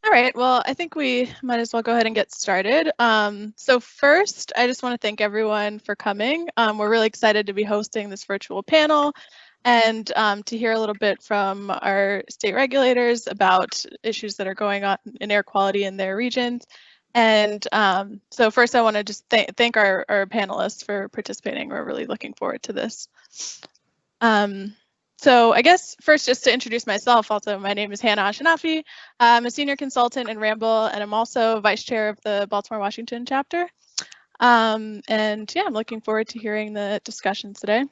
All right, well, I think we might as well go ahead and get started. So first, I just want to thank everyone for coming. We're really excited to be hosting this virtual panel and to hear a little bit from our state regulators about issues that are going on in air quality in their regions. And so first, I want to just thank our panelists for participating. We're really looking forward to this. So I guess first, just to introduce myself, also, my name is Hannah Ashinafi. I'm a senior consultant in Ramble, and I'm also vice chair of the Baltimore-Washington chapter. And yeah, I'm looking forward to hearing the discussions today.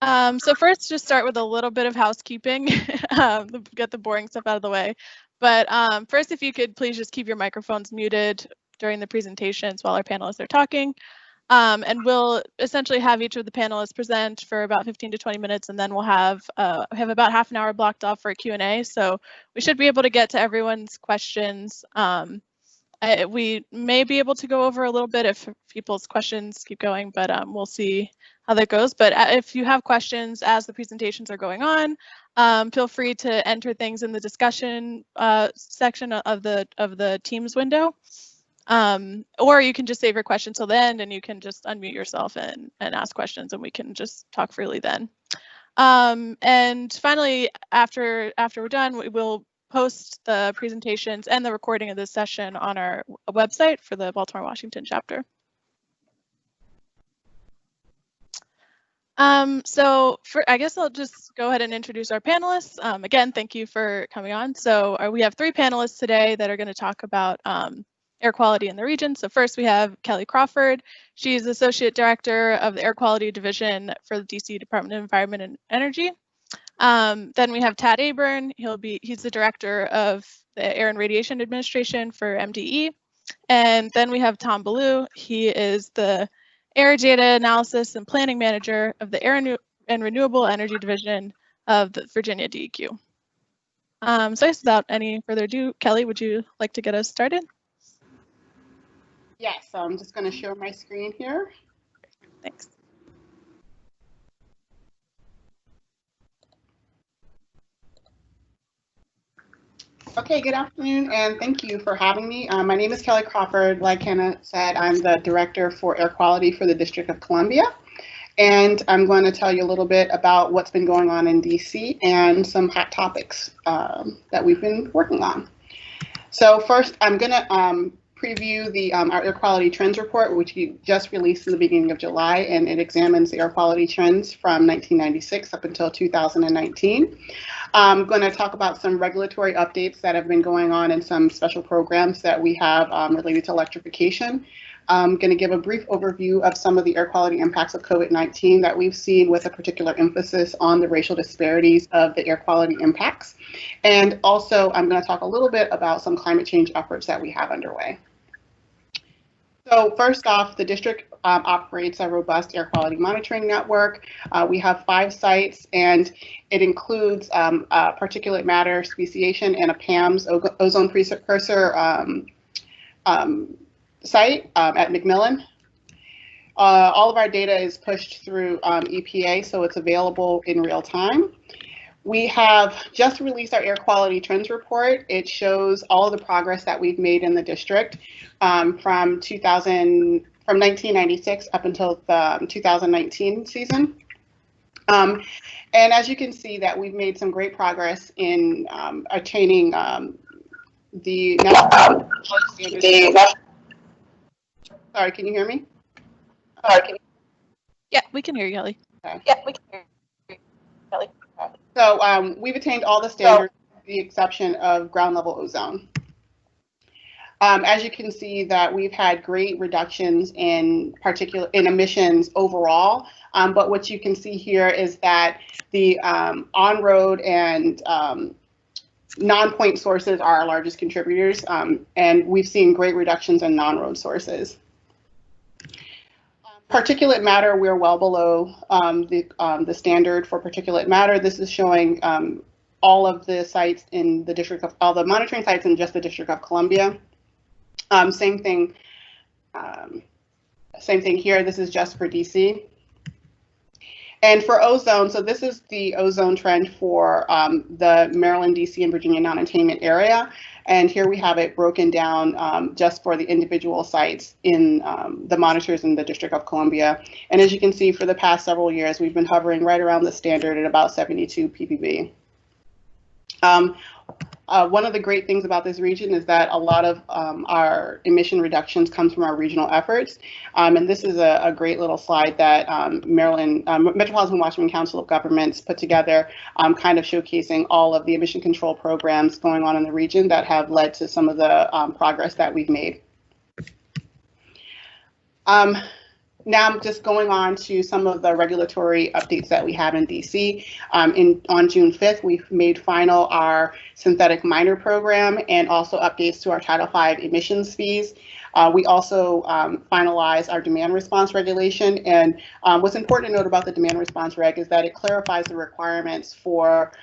So first, just start with a little bit of housekeeping, get the boring stuff out of the way. But first, if you could please just keep your microphones muted during the presentations while our panelists are talking. And we'll essentially have each of the panelists present for about 15 to 20 minutes, and then we'll have about half an hour blocked off for a Q&A. So we should be able to get to everyone's questions. We may be able to go over a little bit if people's questions keep going, but we'll see how that goes. But if you have questions as the presentations are going on, feel free to enter things in the discussion section of the Teams window. Or you can just save your question till the end, and you can just unmute yourself and ask questions, and we can just talk freely then. And finally, after we're done, we will post the presentations and the recording of this session on our website for the Baltimore-Washington chapter. So I guess I'll just go ahead and introduce our panelists. Again, thank you for coming on. So we have 3 panelists today that are going to talk about air quality in the region. So first we have Kelly Crawford. She's Associate Director of the Air Quality Division for the DC Department of Environment and Energy. Then we have Tad Aburn. He's the Director of the Air and Radiation Administration for MDE. And then we have Tom Ballou. He is the Air Data Analysis and Planning Manager of the Air and Renewable Energy Division of the Virginia DEQ. So I guess without any further ado, Kelly, would you like to get us started? Yes, so I'm just going to share my screen here. Thanks. Okay, good afternoon, and thank you for having me. My name is Kelly Crawford. Like Hannah said, I'm the Director for Air Quality for the District of Columbia, and I'm going to tell you a little bit about what's been going on in DC and some hot topics that we've been working on. So first, I'm going to preview our air quality trends report, which we just released in the beginning of July, and it examines the air quality trends from 1996 up until 2019. I'm going to talk about some regulatory updates that have been going on and some special programs that we have related to electrification. I'm going to give a brief overview of some of the air quality impacts of COVID-19 that we've seen, with a particular emphasis on the racial disparities of the air quality impacts. And also, I'm going to talk a little bit about some climate change efforts that we have underway. So first off, the district operates a robust air quality monitoring network. We have 5 sites, and it includes particulate matter speciation and a PAMS ozone precursor site at McMillan. All of our data is pushed through EPA, so it's available in real time. We have just released our air quality trends report. It shows all of the progress that we've made in the district from 1996 up until the 2019 season. And as you can see, that we've made some great progress in attaining the national standards. Sorry, can you hear me? Yeah, we can hear you, Kelly. Okay. Yeah, we can hear you, Kelly. So we've attained all the standards, with the exception of ground level ozone. As you can see, that we've had great reductions in emissions overall. But what you can see here is that the on-road and non-point sources are our largest contributors, and we've seen great reductions in non-road sources. Particulate matter, we're well below the standard for particulate matter. This is showing all of the sites in the district of, all the monitoring sites in just the District of Columbia. Same thing here. This is just for DC. And for ozone, so this is the ozone trend for the Maryland, DC, and Virginia non-attainment area. And here we have it broken down just for the individual sites in the monitors in the District of Columbia. And as you can see, for the past several years, we've been hovering right around the standard at about 72 ppb. One of the great things about this region is that a lot of our emission reductions comes from our regional efforts. And this is a great little slide that Maryland Metropolitan Washington Council of Governments put together, kind of showcasing all of the emission control programs going on in the region that have led to some of the progress that we've made. Now I'm just going on to some of the regulatory updates that we have in DC. On June 5th, we've made final our synthetic minor program and also updates to our Title V emissions fees. We also finalized our demand response regulation. And what's important to note about the demand response reg is that it clarifies the requirements for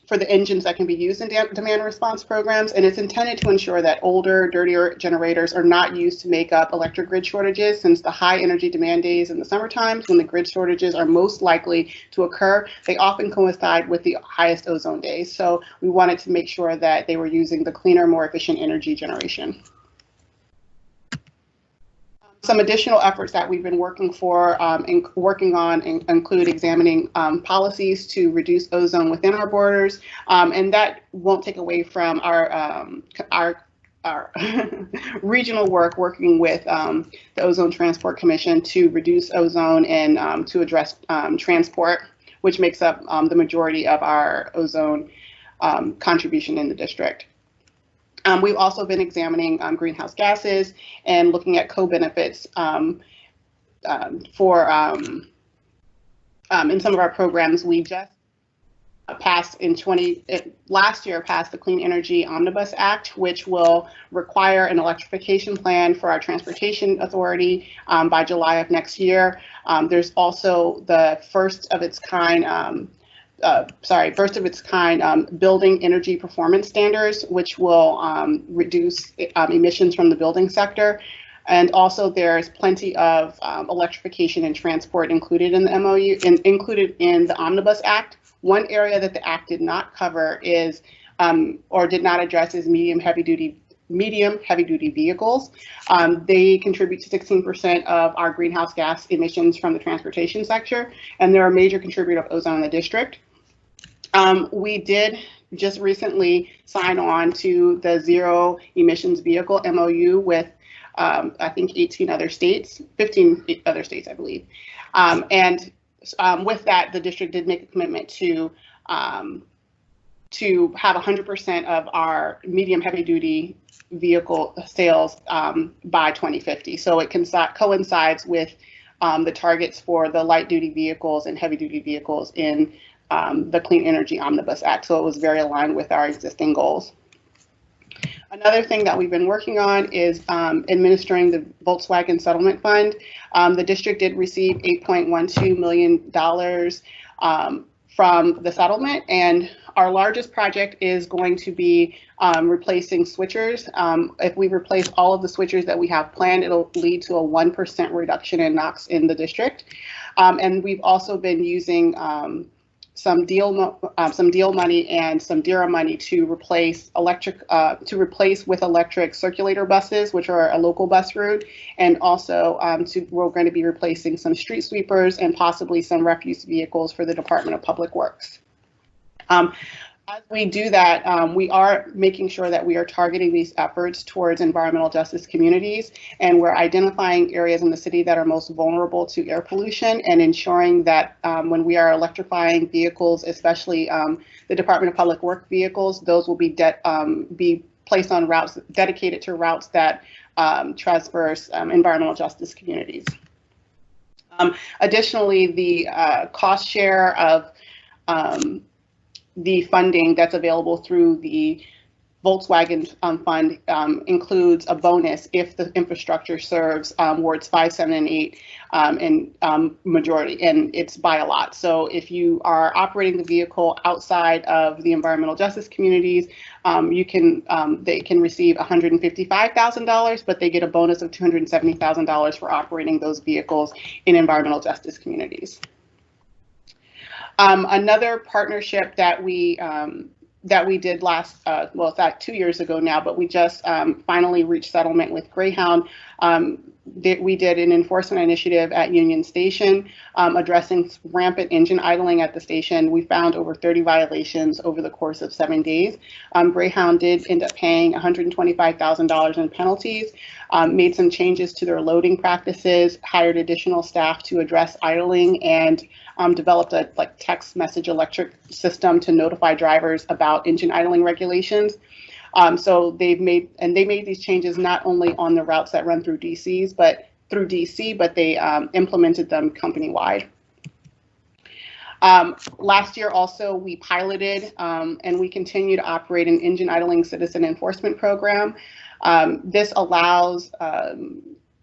the engines that can be used in demand response programs, and it's intended to ensure that older, dirtier generators are not used to make up electric grid shortages, since the high energy demand days in the summer times when the grid shortages are most likely to occur, they often coincide with the highest ozone days. So we wanted to make sure that they were using the cleaner, more efficient energy generation. Some additional efforts that we've been working on include examining policies to reduce ozone within our borders, and that won't take away from our regional work, working with the Ozone Transport Commission to reduce ozone and to address transport, which makes up the majority of our ozone contribution in the district. We've also been examining greenhouse gases and looking at co-benefits for in some of our programs. We just passed last year passed the Clean Energy Omnibus Act, which will require an electrification plan for our transportation authority by July of next year. There's also the first of its kind building energy performance standards, which will reduce emissions from the building sector. And also there's plenty of electrification and transport included in the MOU and included in the Omnibus Act. One area that the Act did not cover is, or did not address, is medium heavy duty vehicles. They contribute to 16% of our greenhouse gas emissions from the transportation sector, and they're a major contributor of ozone in the district. We did just recently sign on to the zero emissions vehicle MOU with I think 15 other states, I believe. With that, the district did make a commitment to have 100% of our medium heavy duty vehicle sales by 2050. So it coincides with the targets for the light duty vehicles and heavy duty vehicles in the Clean Energy Omnibus Act. So it was very aligned with our existing goals. Another thing that we've been working on is administering the Volkswagen Settlement Fund. The district did receive $8.12 million from the settlement, and our largest project is going to be replacing switchers. If we replace all of the switchers that we have planned, it'll lead to a 1% reduction in NOx in the district. And we've also been using some deal money and some DERA money to replace with electric circulator buses, which are a local bus route, and also we're going to be replacing some street sweepers and possibly some refuse vehicles for the Department of Public Works. As we do that, we are making sure that we are targeting these efforts towards environmental justice communities, and we're identifying areas in the city that are most vulnerable to air pollution, and ensuring that when we are electrifying vehicles, especially the Department of Public Works vehicles, those will be placed on routes dedicated to routes that traverse environmental justice communities. Additionally, the cost share of the funding that's available through the Volkswagen Fund includes a bonus if the infrastructure serves wards 5, 7, and 8 in majority, and it's by a lot. So if you are operating the vehicle outside of the environmental justice communities, they can receive $155,000, but they get a bonus of $270,000 for operating those vehicles in environmental justice communities. Another partnership that we did last, well, it's like 2 years ago now, but we just finally reached settlement with Greyhound. We did an enforcement initiative at Union Station addressing rampant engine idling at the station. We found over 30 violations over the course of 7 days. Greyhound did end up paying $125,000 in penalties, made some changes to their loading practices, hired additional staff to address idling, and developed a text message electric system to notify drivers about engine idling regulations. So they made these changes not only on the routes that run through DC, but they implemented them company-wide. Last year also we piloted and we continue to operate an engine idling citizen enforcement program. This allows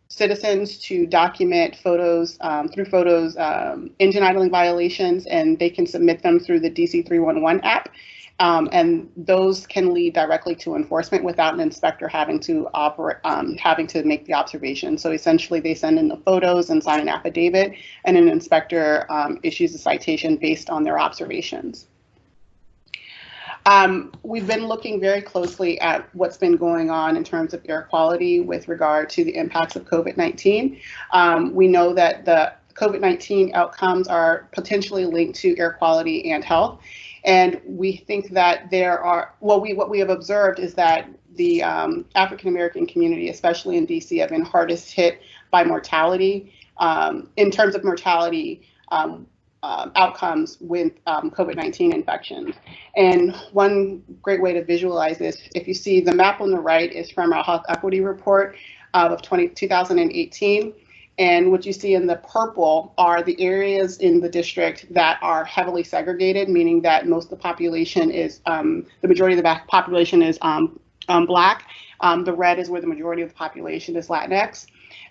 citizens to document photos, engine idling violations, and they can submit them through the DC 311 app. And those can lead directly to enforcement without an inspector having to make the observation. So essentially, they send in the photos and sign an affidavit, and an inspector issues a citation based on their observations. We've been looking very closely at what's been going on in terms of air quality with regard to the impacts of COVID-19. We know that the COVID-19 outcomes are potentially linked to air quality and health. And we think that what we have observed is that the African American community, especially in DC, have been hardest hit by mortality in terms of mortality outcomes with COVID-19 infections. And one great way to visualize this, if you see the map on the right, is from our health equity report of 2018. And what you see in the purple are the areas in the district that are heavily segregated, meaning that most of the population is, the majority of the population is Black. The red is where the majority of the population is Latinx.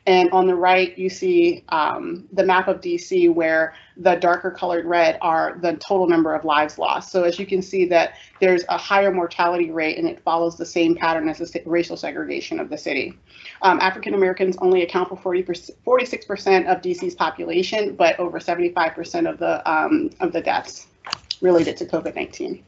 And on the right, you see the map of DC, where the darker colored red are the total number of lives lost. So as you can see that there's a higher mortality rate, and it follows the same pattern as the racial segregation of the city. African Americans only account for 46% of DC's population, but over 75% of the deaths related to COVID-19.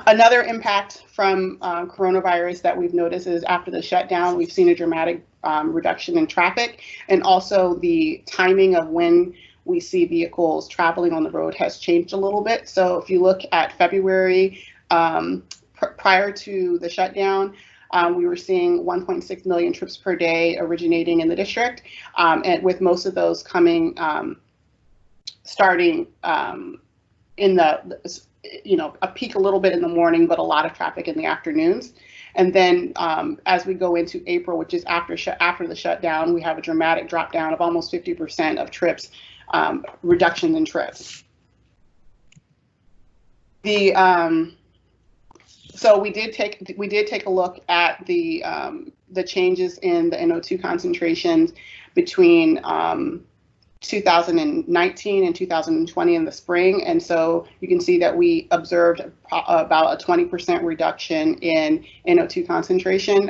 Another impact from coronavirus that we've noticed is after the shutdown, we've seen a dramatic reduction in traffic, and also the timing of when we see vehicles traveling on the road has changed a little bit. So if you look at February, prior to the shutdown, we were seeing 1.6 million trips per day originating in the district, and with most of those coming, starting in a peak a little bit in the morning, but a lot of traffic in the afternoons. And then as we go into April, which is after the shutdown, we have a dramatic drop down of almost 50% of trips, reductions in trips. So we did take a look at the changes in the NO2 concentrations between 2019 and 2020 in the spring, and so you can see that we observed about a 20% reduction in NO2 concentration.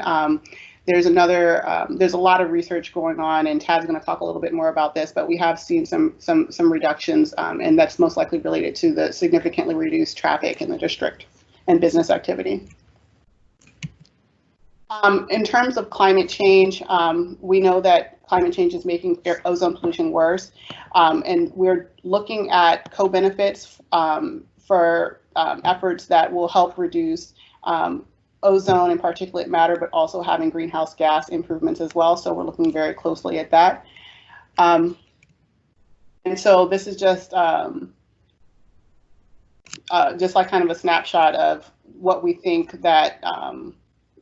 There's a lot of research going on, and Tad's going to talk a little bit more about this, but we have seen some reductions, and that's most likely related to the significantly reduced traffic in the district and business activity. In terms of climate change, we know that climate change is making ozone pollution worse, and we're looking at co-benefits for efforts that will help reduce ozone and particulate matter, but also having greenhouse gas improvements as well. So we're looking very closely at that. And so this is just like kind of a snapshot of what we think that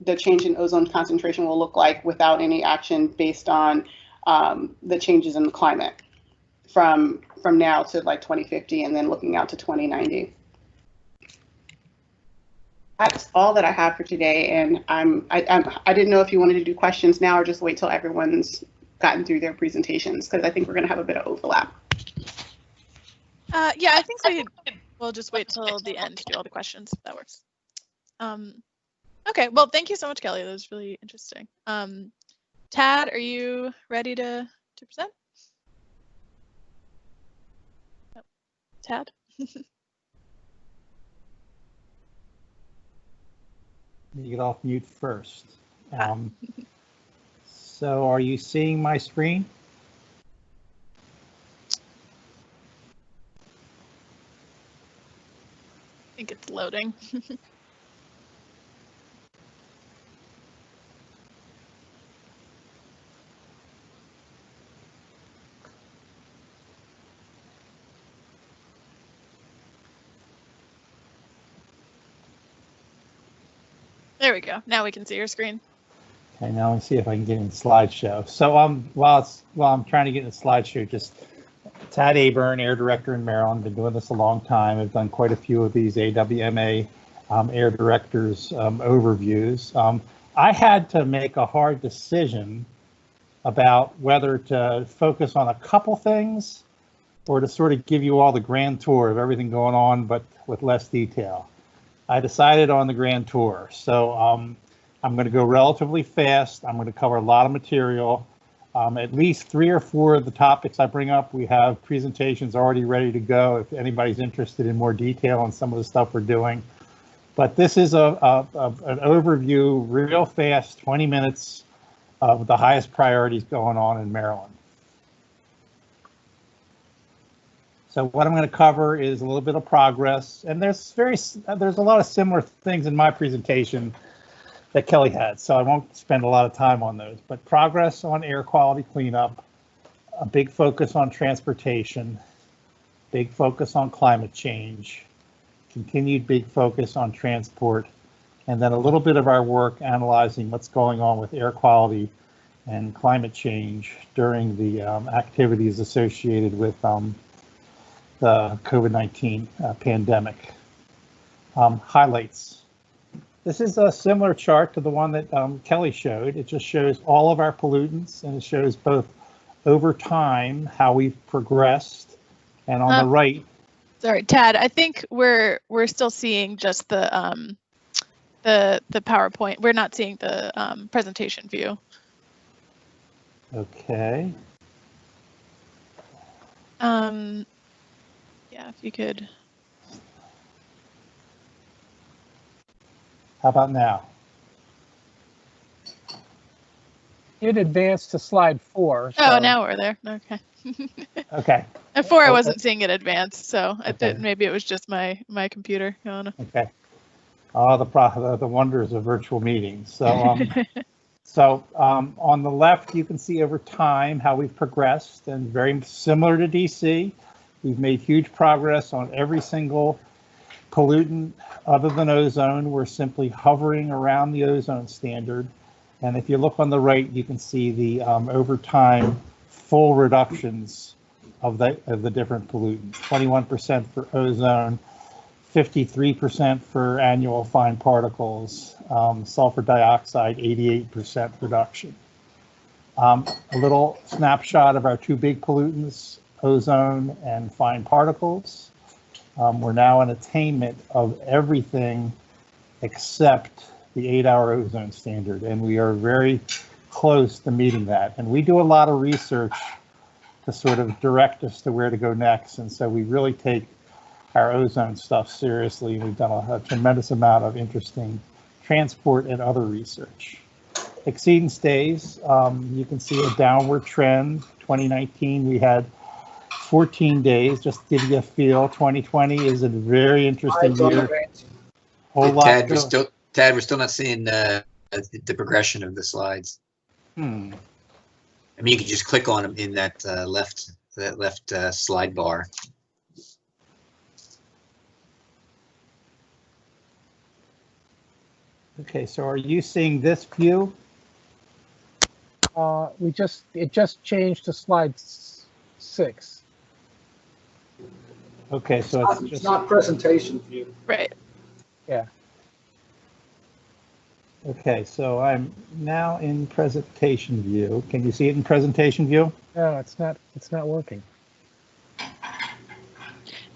the change in ozone concentration will look like without any action based on the changes in the climate from now to like 2050 and then looking out to 2090. That's all that I have for today, and I didn't know if you wanted to do questions now or just wait till everyone's gotten through their presentations, because I think we're going to have a bit of overlap. Yeah, I think we'll just wait till the end to do all the questions, if that works. Okay, well, thank you so much, Kelly. That was really interesting. Tad, are you ready to present? Tad. You get off mute first. So are you seeing my screen? I think it's loading. There we go. Now we can see your screen. Okay, now let me see if I can get in slideshow. So while I'm trying to get in the slideshow, just Tad Aburn, Air Director in Maryland, been doing this a long time. I've done quite a few of these A&WMA Air Directors overviews. I had to make a hard decision about whether to focus on a couple things or to sort of give you all the grand tour of everything going on, but with less detail. I decided on the grand tour. So I'm going to go relatively fast. I'm going to cover a lot of material. At least 3 or 4 of the topics I bring up, we have presentations already ready to go if anybody's interested in more detail on some of the stuff we're doing. But this is an overview, real fast, 20 minutes of the highest priorities going on in Maryland. So what I'm going to cover is a little bit of progress, and there's a lot of similar things in my presentation that Kelly had, so I won't spend a lot of time on those. But progress on air quality cleanup, a big focus on transportation, big focus on climate change, continued big focus on transport, and then a little bit of our work analyzing what's going on with air quality and climate change during the activities associated with the COVID-19 pandemic. Highlights. This is a similar chart to the one that Kelly showed. It just shows all of our pollutants, and it shows both over time how we've progressed, and on the right. Sorry, Tad. I think we're still seeing just the PowerPoint. We're not seeing the presentation view. Okay. Yeah, if you could. How about now? You'd advance to slide 4. So. Oh, now we're there. Okay. Okay. At 4, I wasn't seeing it advance, so Okay. Maybe it was just my computer. Okay. Oh, the wonders of virtual meetings. So, on the left, you can see over time how we've progressed, and very similar to DC, we've made huge progress on every single pollutant other than ozone. We're simply hovering around the ozone standard. And if you look on the right, you can see the over time full reductions of the different pollutants. 21% for ozone, 53% for annual fine particles, sulfur dioxide, 88% reduction. A little snapshot of our 2 big pollutants, ozone and fine particles. We're now in attainment of everything except the 8-hour ozone standard, and we are very close to meeting that. And we do a lot of research to sort of direct us to where to go next, and so we really take our ozone stuff seriously. We've done a tremendous amount of interesting transport and other research. Exceedance days, you can see a downward trend. 2019, we had 14 days, just to give you a feel. 2020 is a very interesting year. Whole lot. Tad, we're still not seeing the progression of the slides. I mean, you can just click on them in that left slide bar. Okay, so are you seeing this view? It just changed to slide 6. Okay, so it's just not presentation view. Right. Yeah. Okay, so I'm now in presentation view. Can you see it in presentation view? No, it's not working.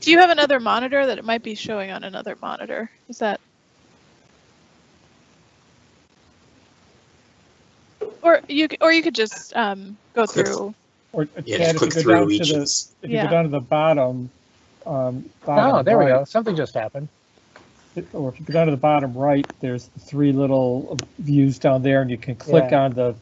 Do you have another monitor that it might be showing on another monitor? Is that? Or you could just go through. Or Yeah, just click through each. If you go down to the bottom, Oh, bottom there we right, go. Something just happened. or if you go down to the bottom right, there's the three little views down there, and you can click Yeah. on the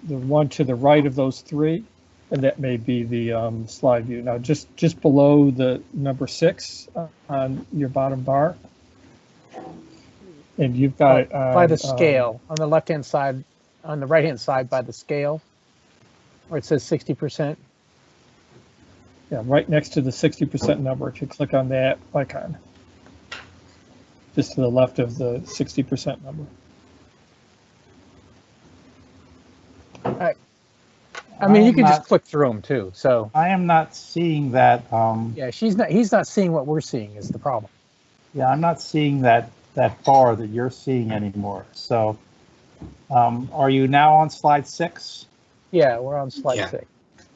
one to the right of those three, and that may be the slide view. Now, just below the number 6 on your bottom bar, and you've got it By on, the scale on the left-hand side, on the right-hand side by the scale, where it says 60%. yeah, right next to the 60% number. If you click on that icon, just to the left of the 60% number. I mean, you am can just not- click through them too. So I am not seeing that. yeah, he's not seeing what we're seeing is the problem. Yeah, I'm not seeing that bar that you're seeing anymore. So, are you now on slide 6? Yeah, we're on slide Yeah. 6.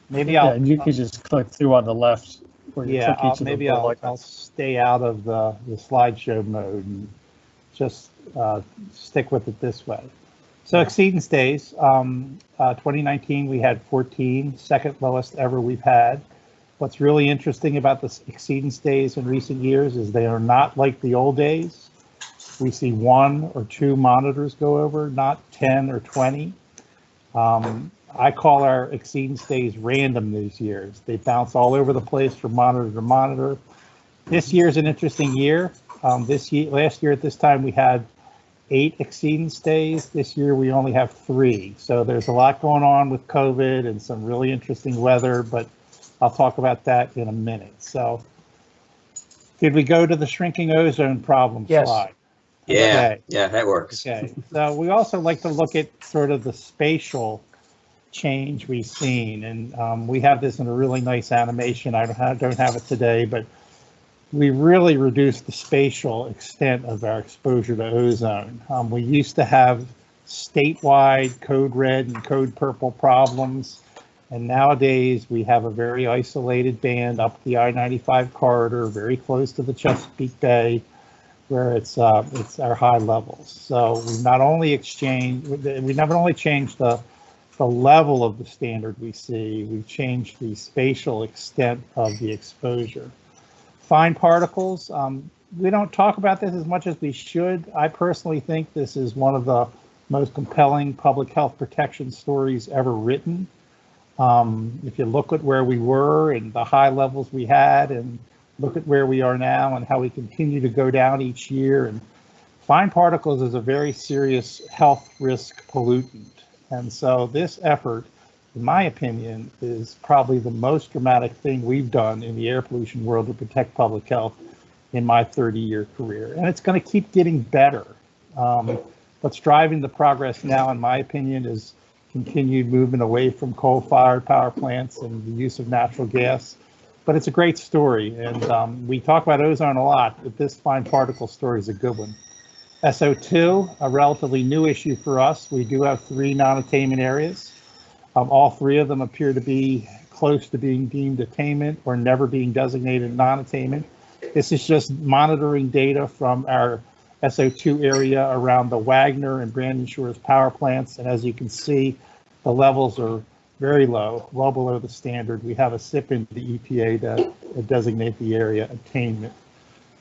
Maybe Yeah, I'll. and you can just click through on the left where you Yeah, click each of maybe the I'll icons. stay out of the slideshow mode and just stick with it this way. So exceedance days, 2019 we had 14, second lowest ever we've had. What's really interesting about the exceedance days in recent years is they are not like the old days. We see 1 or 2 monitors go over, not 10 or 20. I call our exceedance days random these years. They bounce all over the place from monitor to monitor. This year is an interesting year. Last year at this time we had 8 exceedance days. This year we only have 3. So there's a lot going on with COVID and some really interesting weather, but I'll talk about that in a minute. So did we go to the shrinking ozone problem Yes. slide? Yeah, Okay. yeah, that works. Okay, so we also like to look at sort of the spatial change we've seen, and we have this in a really nice animation. I don't have it today, but we really reduced the spatial extent of our exposure to ozone. We used to have statewide code red and code purple problems, and nowadays we have a very isolated band up the I-95 corridor, very close to the Chesapeake Bay, where it's our high levels. So we not only changed the level of the standard we see, we've changed the spatial extent of the exposure. Fine particles, we don't talk about this as much as we should. I personally think this is one of the most compelling public health protection stories ever written. If you look at where we were and the high levels we had, and look at where we are now and how we continue to go down each year, and fine particles is a very serious health risk pollutant. And so this effort, in my opinion, is probably the most dramatic thing we've done in the air pollution world to protect public health in my 30-year career. And it's going to keep getting better. What's driving the progress now, in my opinion, is continued movement away from coal-fired power plants and the use of natural gas. But it's a great story. And we talk about ozone a lot, but this fine particle story is a good one. SO2, a relatively new issue for us. We do have 3 non-attainment areas. All 3 of them appear to be close to being deemed attainment or never being designated non-attainment. This is just monitoring data from our SO2 area around the Wagner and Brandon Shores power plants. And as you can see, the levels are very low, well below the standard. We have a SIP in the EPA to designate the area attainment.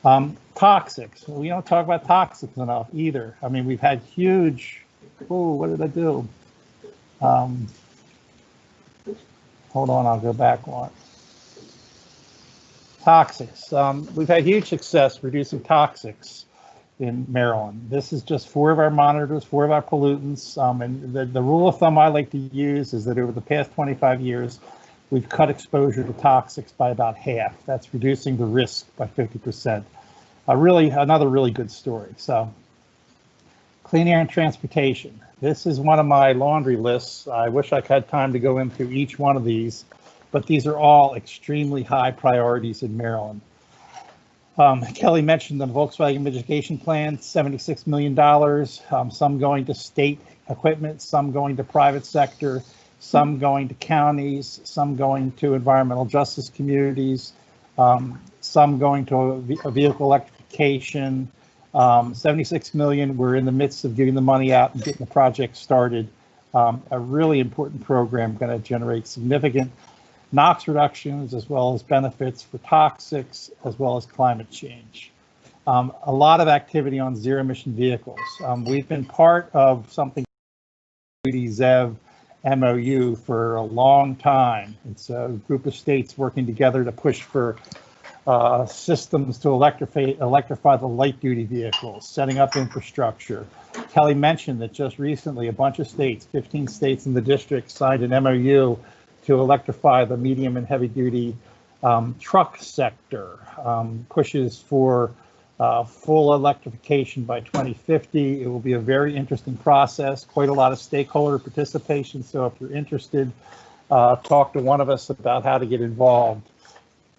Toxics, we don't talk about toxics enough either. I mean, we've had huge, oh, what did I do? Hold on, I'll go back one. Toxics, we've had huge success reducing toxics in Maryland. This is just 4 of our monitors, 4 of our pollutants. And the rule of thumb I like to use is that over the past 25 years, we've cut exposure to toxics by about half. That's reducing the risk by 50%. Another really good story. So, clean air and transportation. This is one of my laundry lists. I wish I had time to go into each one of these, but these are all extremely high priorities in Maryland. Kelly mentioned the Volkswagen mitigation plan, $76 million, some going to state equipment, some going to private sector, some going to counties, some going to environmental justice communities, some going to a vehicle electrification. 76 million, we're in the midst of getting the money out and getting the project started. A really important program, going to generate significant NOx reductions, as well as benefits for toxics, as well as climate change. A lot of activity on zero emission vehicles. We've been part of something ZEV MOU for a long time. It's a group of states working together to push for systems to electrify the light duty vehicles, setting up infrastructure. Kelly mentioned that just recently a bunch of states, 15 states in the district, signed an MOU to electrify the medium and heavy duty truck sector, pushes for full electrification by 2050. It will be a very interesting process, quite a lot of stakeholder participation. So if you're interested, talk to one of us about how to get involved.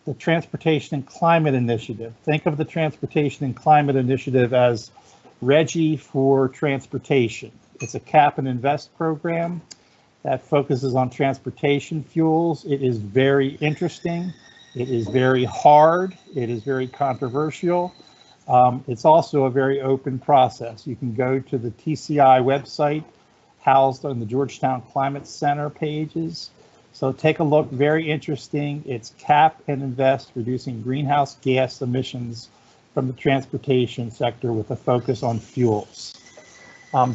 The Transportation and Climate Initiative. Think of the Transportation and Climate Initiative as RGGI for transportation. It's a cap and invest program that focuses on transportation fuels. It is very interesting. It is very hard. It is very controversial. It's also a very open process. You can go to the TCI website housed on the Georgetown Climate Center pages. So take a look, very interesting. It's cap and invest, reducing greenhouse gas emissions from the transportation sector with a focus on fuels.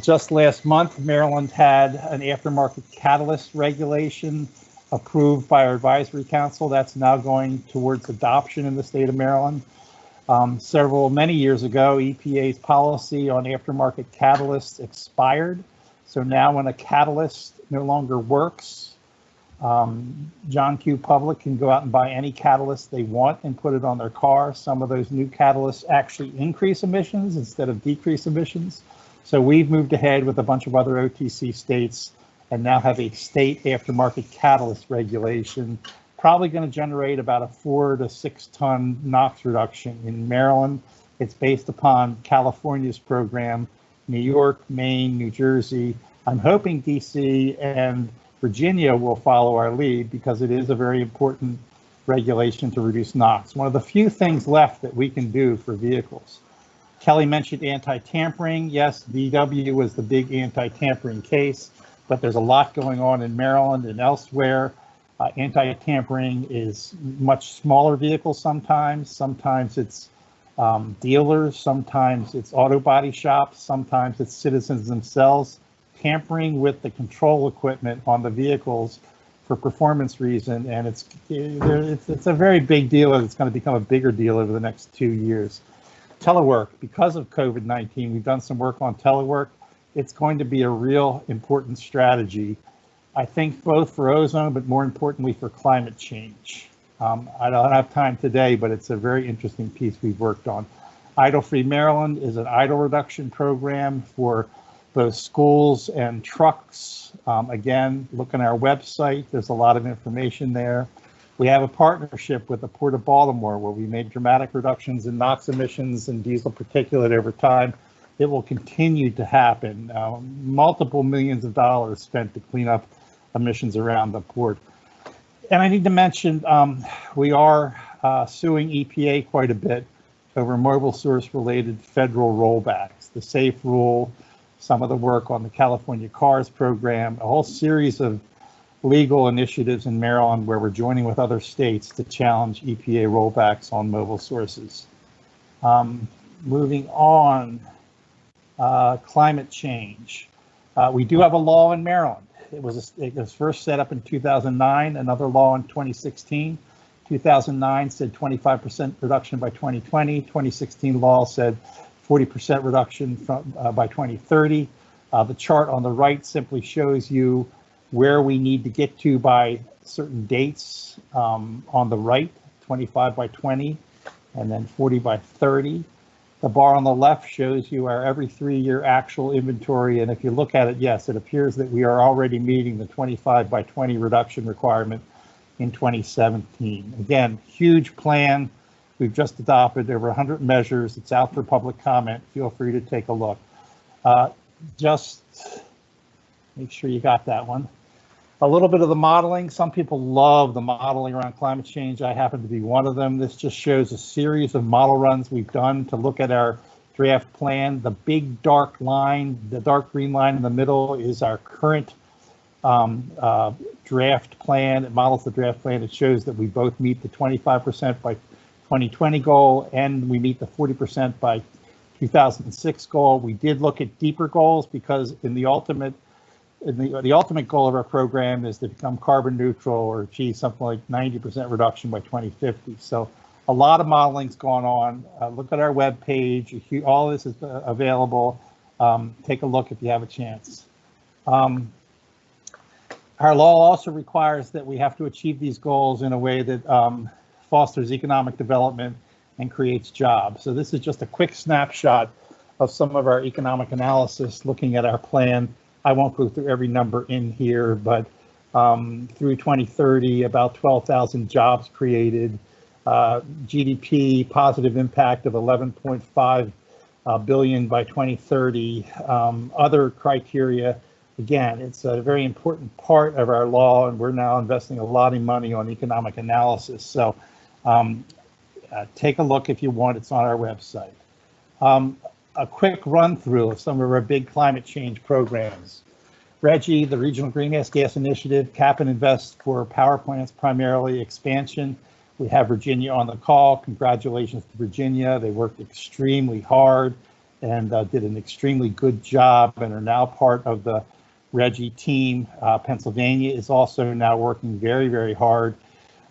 Just last month, Maryland had an aftermarket catalyst regulation approved by our advisory council. That's now going towards adoption in the state of Maryland. Many years ago, EPA's policy on aftermarket catalysts expired. So now when a catalyst no longer works, John Q. Public can go out and buy any catalyst they want and put it on their car. Some of those new catalysts actually increase emissions instead of decrease emissions. So we've moved ahead with a bunch of other OTC states and now have a state aftermarket catalyst regulation, probably going to generate about a 4 to 6 ton NOx reduction in Maryland. It's based upon California's program, New York, Maine, New Jersey. I'm hoping DC and Virginia will follow our lead because it is a very important regulation to reduce NOx. One of the few things left that we can do for vehicles. Kelly mentioned anti-tampering. Yes, VW was the big anti-tampering case, but there's a lot going on in Maryland and elsewhere. Anti-tampering is much smaller vehicles sometimes. Sometimes it's dealers, sometimes it's auto body shops, sometimes it's citizens themselves tampering with the control equipment on the vehicles for performance reason, and it's a very big deal, and it's going to become a bigger deal over the next 2 years. Telework, because of COVID-19, we've done some work on telework. It's going to be a real important strategy, I think, both for ozone, but more importantly for climate change. I don't have time today, but it's a very interesting piece we've worked on. Idle Free Maryland is an idle reduction program for both schools and trucks. Again, look on our website. There's a lot of information there. We have a partnership with the Port of Baltimore where we made dramatic reductions in NOx emissions and diesel particulate over time. It will continue to happen. Multiple millions of dollars spent to clean up emissions around the port. And I need to mention, we are suing EPA quite a bit over mobile source related federal rollbacks, the SAFE rule, some of the work on the California CARS program, a whole series of legal initiatives in Maryland where we're joining with other states to challenge EPA rollbacks on mobile sources. Moving on, climate change. We do have a law in Maryland. It was first set up in 2009, another law in 2016. 2009 said 25% reduction by 2020. 2016 law said 40% reduction by 2030. The chart on the right simply shows you where we need to get to by certain dates on the right, 25 by 20, and then 40 by 30. The bar on the left shows you our every 3-year actual inventory, and if you look at it, yes, it appears that we are already meeting the 25 by 20 reduction requirement in 2017. Again, huge plan. We've just adopted over 100 measures. It's out for public comment. Feel free to take a look. Just make sure you got that one. A little bit of the modeling. Some people love the modeling around climate change. I happen to be one of them. This just shows a series of model runs we've done to look at our draft plan. The big dark line, the dark green line in the middle is our current draft plan. It models the draft plan. It shows that we both meet the 25% by 2020 goal and we meet the 40% by 2006 goal. We did look at deeper goals because the ultimate goal of our program is to become carbon neutral or achieve something like 90% reduction by 2050. So a lot of modeling's going on. Look at our webpage. All this is available. Take a look if you have a chance. Our law also requires that we have to achieve these goals in a way that fosters economic development and creates jobs. So this is just a quick snapshot of some of our economic analysis looking at our plan. I won't go through every number in here, but through 2030, about 12,000 jobs created, GDP positive impact of 11.5 billion by 2030. Other criteria, again, it's a very important part of our law, and we're now investing a lot of money on economic analysis. So take a look if you want. It's on our website. A quick run through of some of our big climate change programs. RGGI, the Regional Greenhouse Gas Initiative, cap and invest for power plants, primarily expansion. We have Virginia on the call. Congratulations to Virginia. They worked extremely hard and did an extremely good job and are now part of the RGGI team. Pennsylvania is also now working very, very hard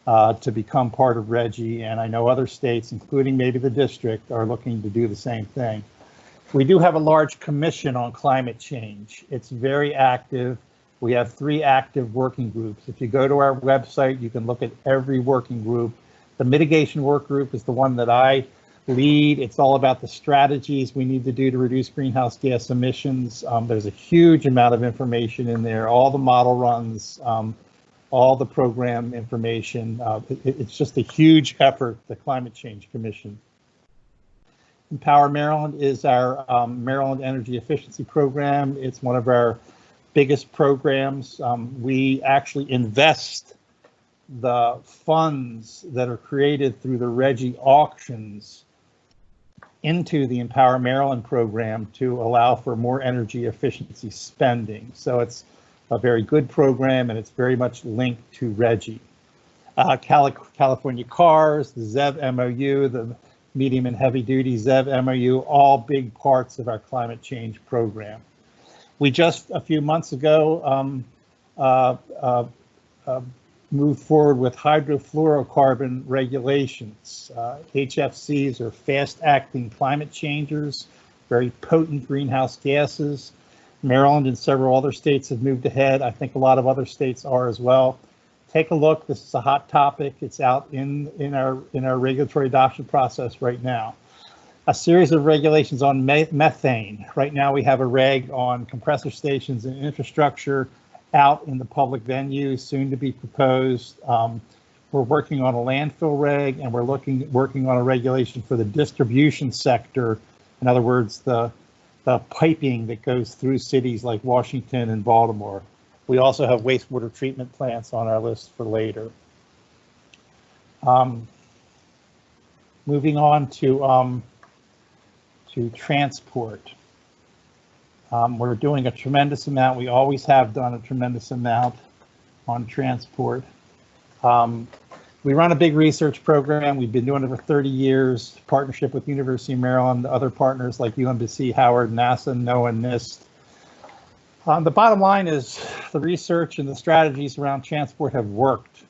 to become part of RGGI, and I know other states, including maybe the district, are looking to do the same thing. We do have a large commission on climate change. It's very active. We have 3 active working groups. If you go to our website, you can look at every working group. The mitigation work group is the one that I lead. It's all about the strategies we need to do to reduce greenhouse gas emissions. There's a huge amount of information in there, all the model runs, all the program information. It's just a huge effort, the Climate Change Commission. Empower Maryland is our Maryland Energy Efficiency Program. It's one of our biggest programs. We actually invest the funds that are created through the RGGI auctions into the Empower Maryland program to allow for more energy efficiency spending. So it's a very good program and it's very much linked to RGGI. California Cars, the ZEV MOU, the medium and heavy duty ZEV MOU, all big parts of our climate change program. We just a few months ago moved forward with hydrofluorocarbon regulations. HFCs are fast-acting climate changers, very potent greenhouse gases. Maryland and several other states have moved ahead. I think a lot of other states are as well. Take a look. This is a hot topic. It's out in our regulatory adoption process right now. A series of regulations on methane. Right now we have a reg on compressor stations and infrastructure out in the public venues, soon to be proposed. We're working on a landfill reg, and we're working on a regulation for the distribution sector. In other words, the piping that goes through cities like Washington and Baltimore. We also have wastewater treatment plants on our list for later. Moving on to transport. We're doing a tremendous amount. We always have done a tremendous amount on transport. We run a big research program. We've been doing it for 30 years, partnership with University of Maryland, other partners like UMBC, Howard, NASA, NOAA, and NIST. The bottom line is the research and the strategies around transport have worked.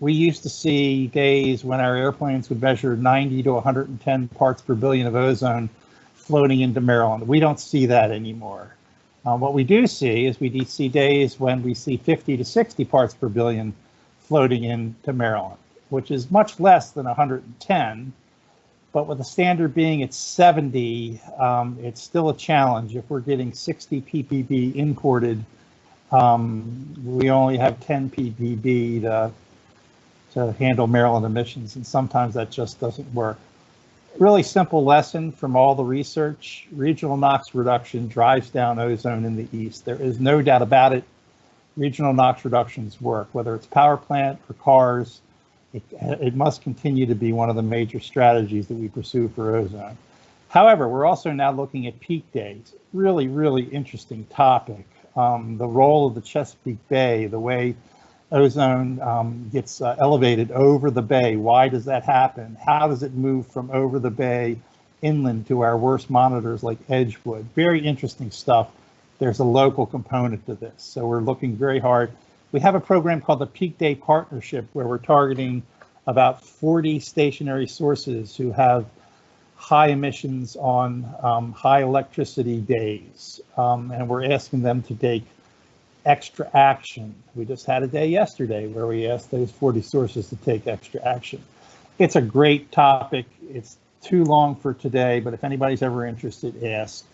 We used to see days when our airplanes would measure 90 to 110 parts per billion of ozone floating into Maryland. We don't see that anymore. What we do see is we see days when we see 50 to 60 parts per billion floating into Maryland, which is much less than 110. But with the standard being at 70, it's still a challenge. If we're getting 60 ppb imported, we only have 10 ppb to handle Maryland emissions, and sometimes that just doesn't work. Really simple lesson from all the research: regional NOx reduction drives down ozone in the east. There is no doubt about it. Regional NOx reductions work, whether it's power plant or cars. It must continue to be one of the major strategies that we pursue for ozone. However, we're also now looking at peak days. Really, really interesting topic. the role of the Chesapeake Bay, the way ozone gets elevated over the bay. Why does that happen? How does it move from over the bay inland to our worst monitors like Edgewood? Very interesting stuff. There's a local component to this, so we're looking very hard. We have a program called the Peak Day Partnership where we're targeting about 40 stationary sources who have high emissions on high electricity days, and we're asking them to take extra action. We just had a day yesterday where we asked those 40 sources to take extra action. It's a great topic. It's too long for today, but if anybody's ever interested, ask.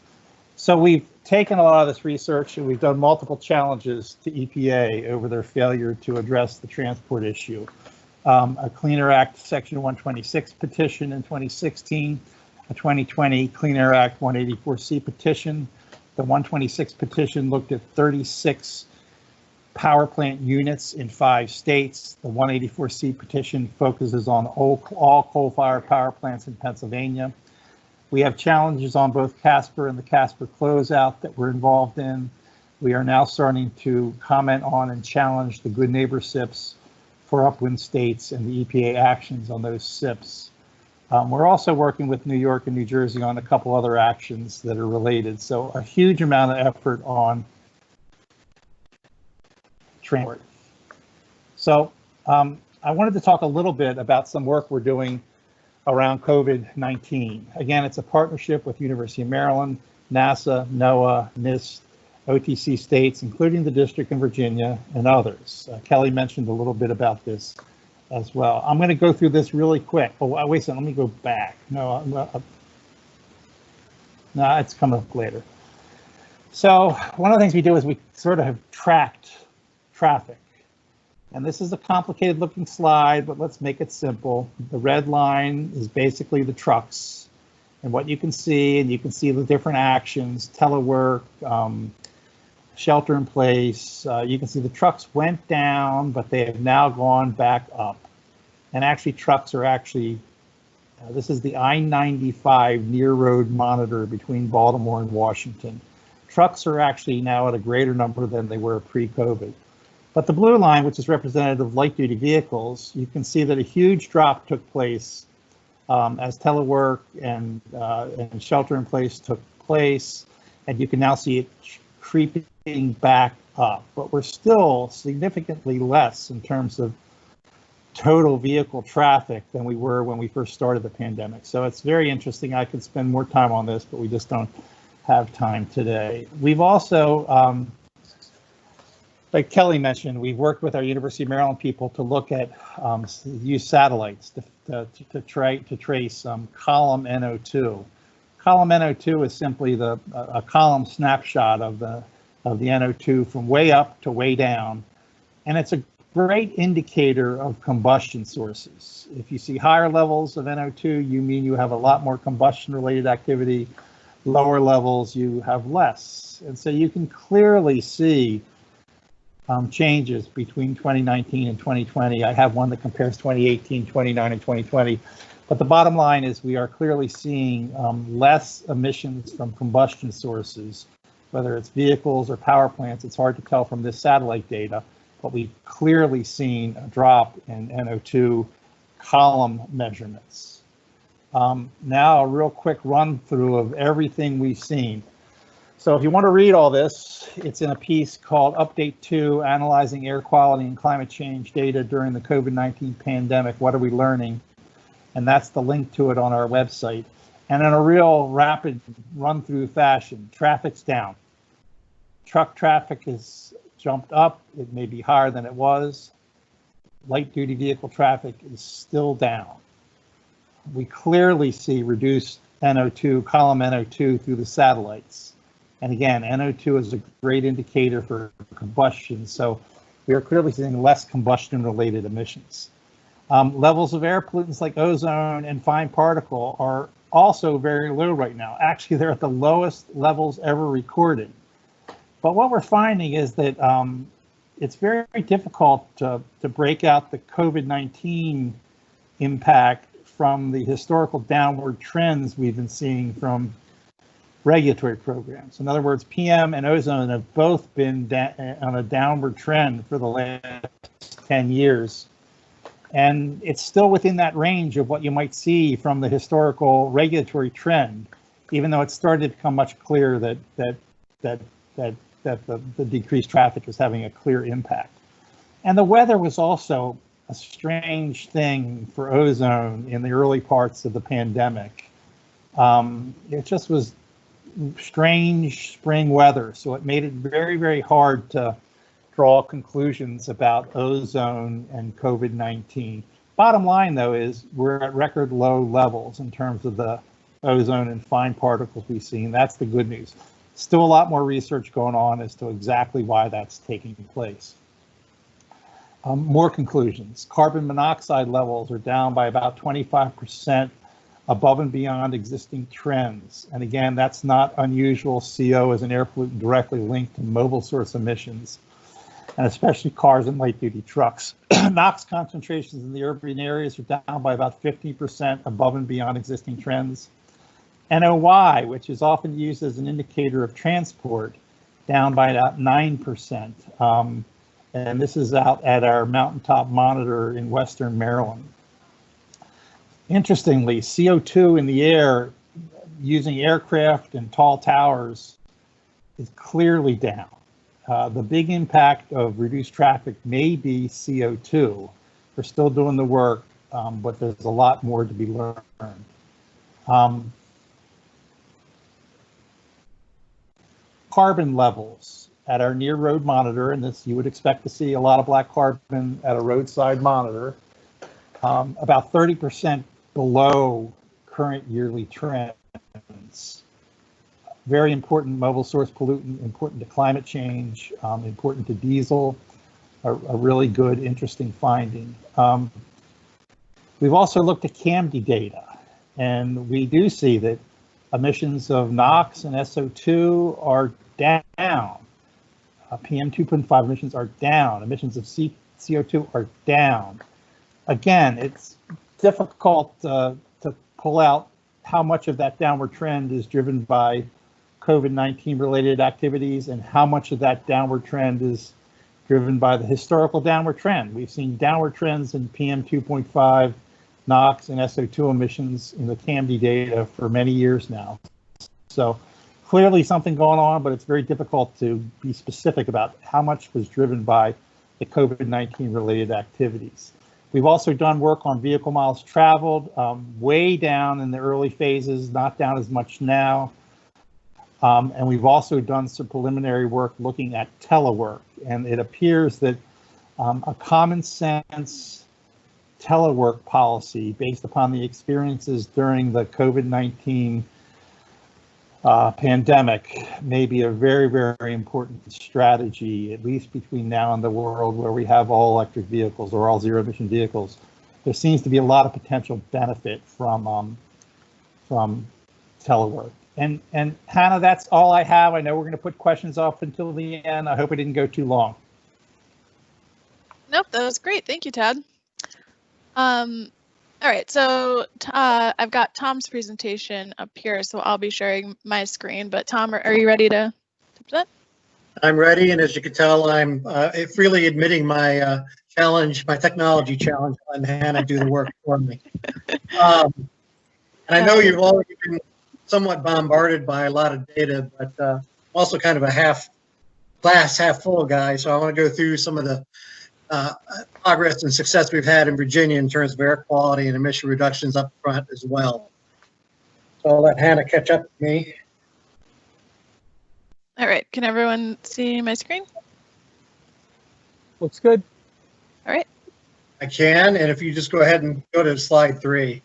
So we've taken a lot of this research and we've done multiple challenges to EPA over their failure to address the transport issue. A Clean Air Act Section 126 petition in 2016, a 2020 Clean Air Act 184C petition. The 126 petition looked at 36 power plant units in 5 states. The 184C petition focuses on all coal-fired power plants in Pennsylvania. We have challenges on both CASPR and the CASPR closeout that we're involved in. We are now starting to comment on and challenge the Good Neighbor SIPs for upwind states and the EPA actions on those SIPs. We're also working with New York and New Jersey on a couple other actions that are related. So a huge amount of effort on transport. So I wanted to talk a little bit about some work we're doing around COVID-19. Again, it's a partnership with University of Maryland, NASA, NOAA, NIST, OTC states, including the District in Virginia and others. Kelly mentioned a little bit about this as well. I'm going to go through this really quick. Oh, wait a second, let me go back. No, it's coming up later. So one of the things we do is we sort of have tracked traffic. And this is a complicated looking slide, but let's make it simple. The red line is basically the trucks and what you can see, and you can see the different actions, telework, shelter in place. You can see the trucks went down, but they have now gone back up. And actually trucks are actually, this is the I-95 near road monitor between Baltimore and Washington. Trucks are actually now at a greater number than they were pre-COVID. But the blue line, which is representative of light duty vehicles, you can see that a huge drop took place as telework and shelter in place took place. And you can now see it creeping back up, but we're still significantly less in terms of total vehicle traffic than we were when we first started the pandemic. So it's very interesting. I could spend more time on this, but we just don't have time today. We've also, like Kelly mentioned, we've worked with our University of Maryland people to look at use satellites to trace column NO2. Column NO2 is simply a column snapshot of the NO2 from way up to way down, and it's a great indicator of combustion sources. If you see higher levels of NO2, you mean you have a lot more combustion-related activity. Lower levels, you have less, and so you can clearly see changes between 2019 and 2020. I have one that compares 2018, 29, and 2020. But the bottom line is we are clearly seeing less emissions from combustion sources, whether it's vehicles or power plants. It's hard to tell from this satellite data, but we've clearly seen a drop in NO2 column measurements. Now a real quick run through of everything we've seen. So if you want to read all this, it's in a piece called Update 2, Analyzing Air Quality and Climate Change Data During the COVID-19 Pandemic. What are we learning? And that's the link to it on our website. And in a real rapid run through fashion, traffic's down. Truck traffic is jumped up. It may be higher than it was. Light duty vehicle traffic is still down. We clearly see reduced NO2, column NO2 through the satellites. And again, NO2 is a great indicator for combustion. So we are clearly seeing less combustion related emissions. Levels of air pollutants like ozone and fine particle are also very low right now. Actually, they're at the lowest levels ever recorded. But what we're finding is that it's very difficult to break out the COVID-19 impact from the historical downward trends we've been seeing from regulatory programs. In other words, PM and ozone have both been on a downward trend for the last 10 years. And it's still within that range of what you might see from the historical regulatory trend, even though it started to become much clearer that the decreased traffic is having a clear impact. And the weather was also a strange thing for ozone in the early parts of the pandemic. It just was strange spring weather, so it made it very, very hard to draw conclusions about ozone and COVID-19. Bottom line, though, is we're at record low levels in terms of the ozone and fine particles we've seen. That's the good news. Still a lot more research going on as to exactly why that's taking place. More conclusions. Carbon monoxide levels are down by about 25% above and beyond existing trends. And again, that's not unusual. CO is an air pollutant directly linked to mobile source emissions, and especially cars and light duty trucks. NOx concentrations in the urban areas are down by about 50% above and beyond existing trends. NOI, which is often used as an indicator of transport, down by about 9%. And this is out at our mountaintop monitor in Western Maryland. Interestingly, CO2 in the air using aircraft and tall towers is clearly down. The big impact of reduced traffic may be CO2. We're still doing the work, but there's a lot more to be learned. Carbon levels at our near road monitor, and this you would expect to see a lot of black carbon at a roadside monitor, about 30% below current yearly trends. Very important mobile source pollutant, important to climate change, important to diesel, a really good, interesting finding. We've also looked at CAMD data, and we do see that emissions of NOx and SO2 are down. PM 2.5 emissions are down. Emissions of CO2 are down. Again, it's difficult to pull out how much of that downward trend is driven by COVID-19 related activities and how much of that downward trend is driven by the historical downward trend. We've seen downward trends in PM 2.5, NOx, and SO2 emissions in the CAMD data for many years now. So clearly something going on, but it's very difficult to be specific about how much was driven by the COVID-19 related activities. We've also done work on vehicle miles traveled, way down in the early phases, not down as much now. And we've also done some preliminary work looking at telework. And it appears that a common sense telework policy based upon the experiences during the COVID-19 pandemic may be a very, very important strategy, at least between now and the world where we have all electric vehicles or all zero emission vehicles. There seems to be a lot of potential benefit from telework. And Hannah, that's all I have. I know we're going to put questions off until the end. I hope I didn't go too long. Nope, that was great. Thank you, Tad. All right, so I've got Tom's presentation up here, so I'll be sharing my screen. But Tom, are you ready to present? I'm ready, and as you can tell, I'm freely admitting my challenge, my technology challenge, and Hannah do the work for me. And I know you've already been somewhat bombarded by a lot of data, but I'm also kind of a half glass, half full guy, so I want to go through some of the progress and success we've had in Virginia in terms of air quality and emission reductions up front as well. So I'll let Hannah catch up with me. All right, can everyone see my screen? Looks good. All right. I can, and if you just go ahead and go to slide 3.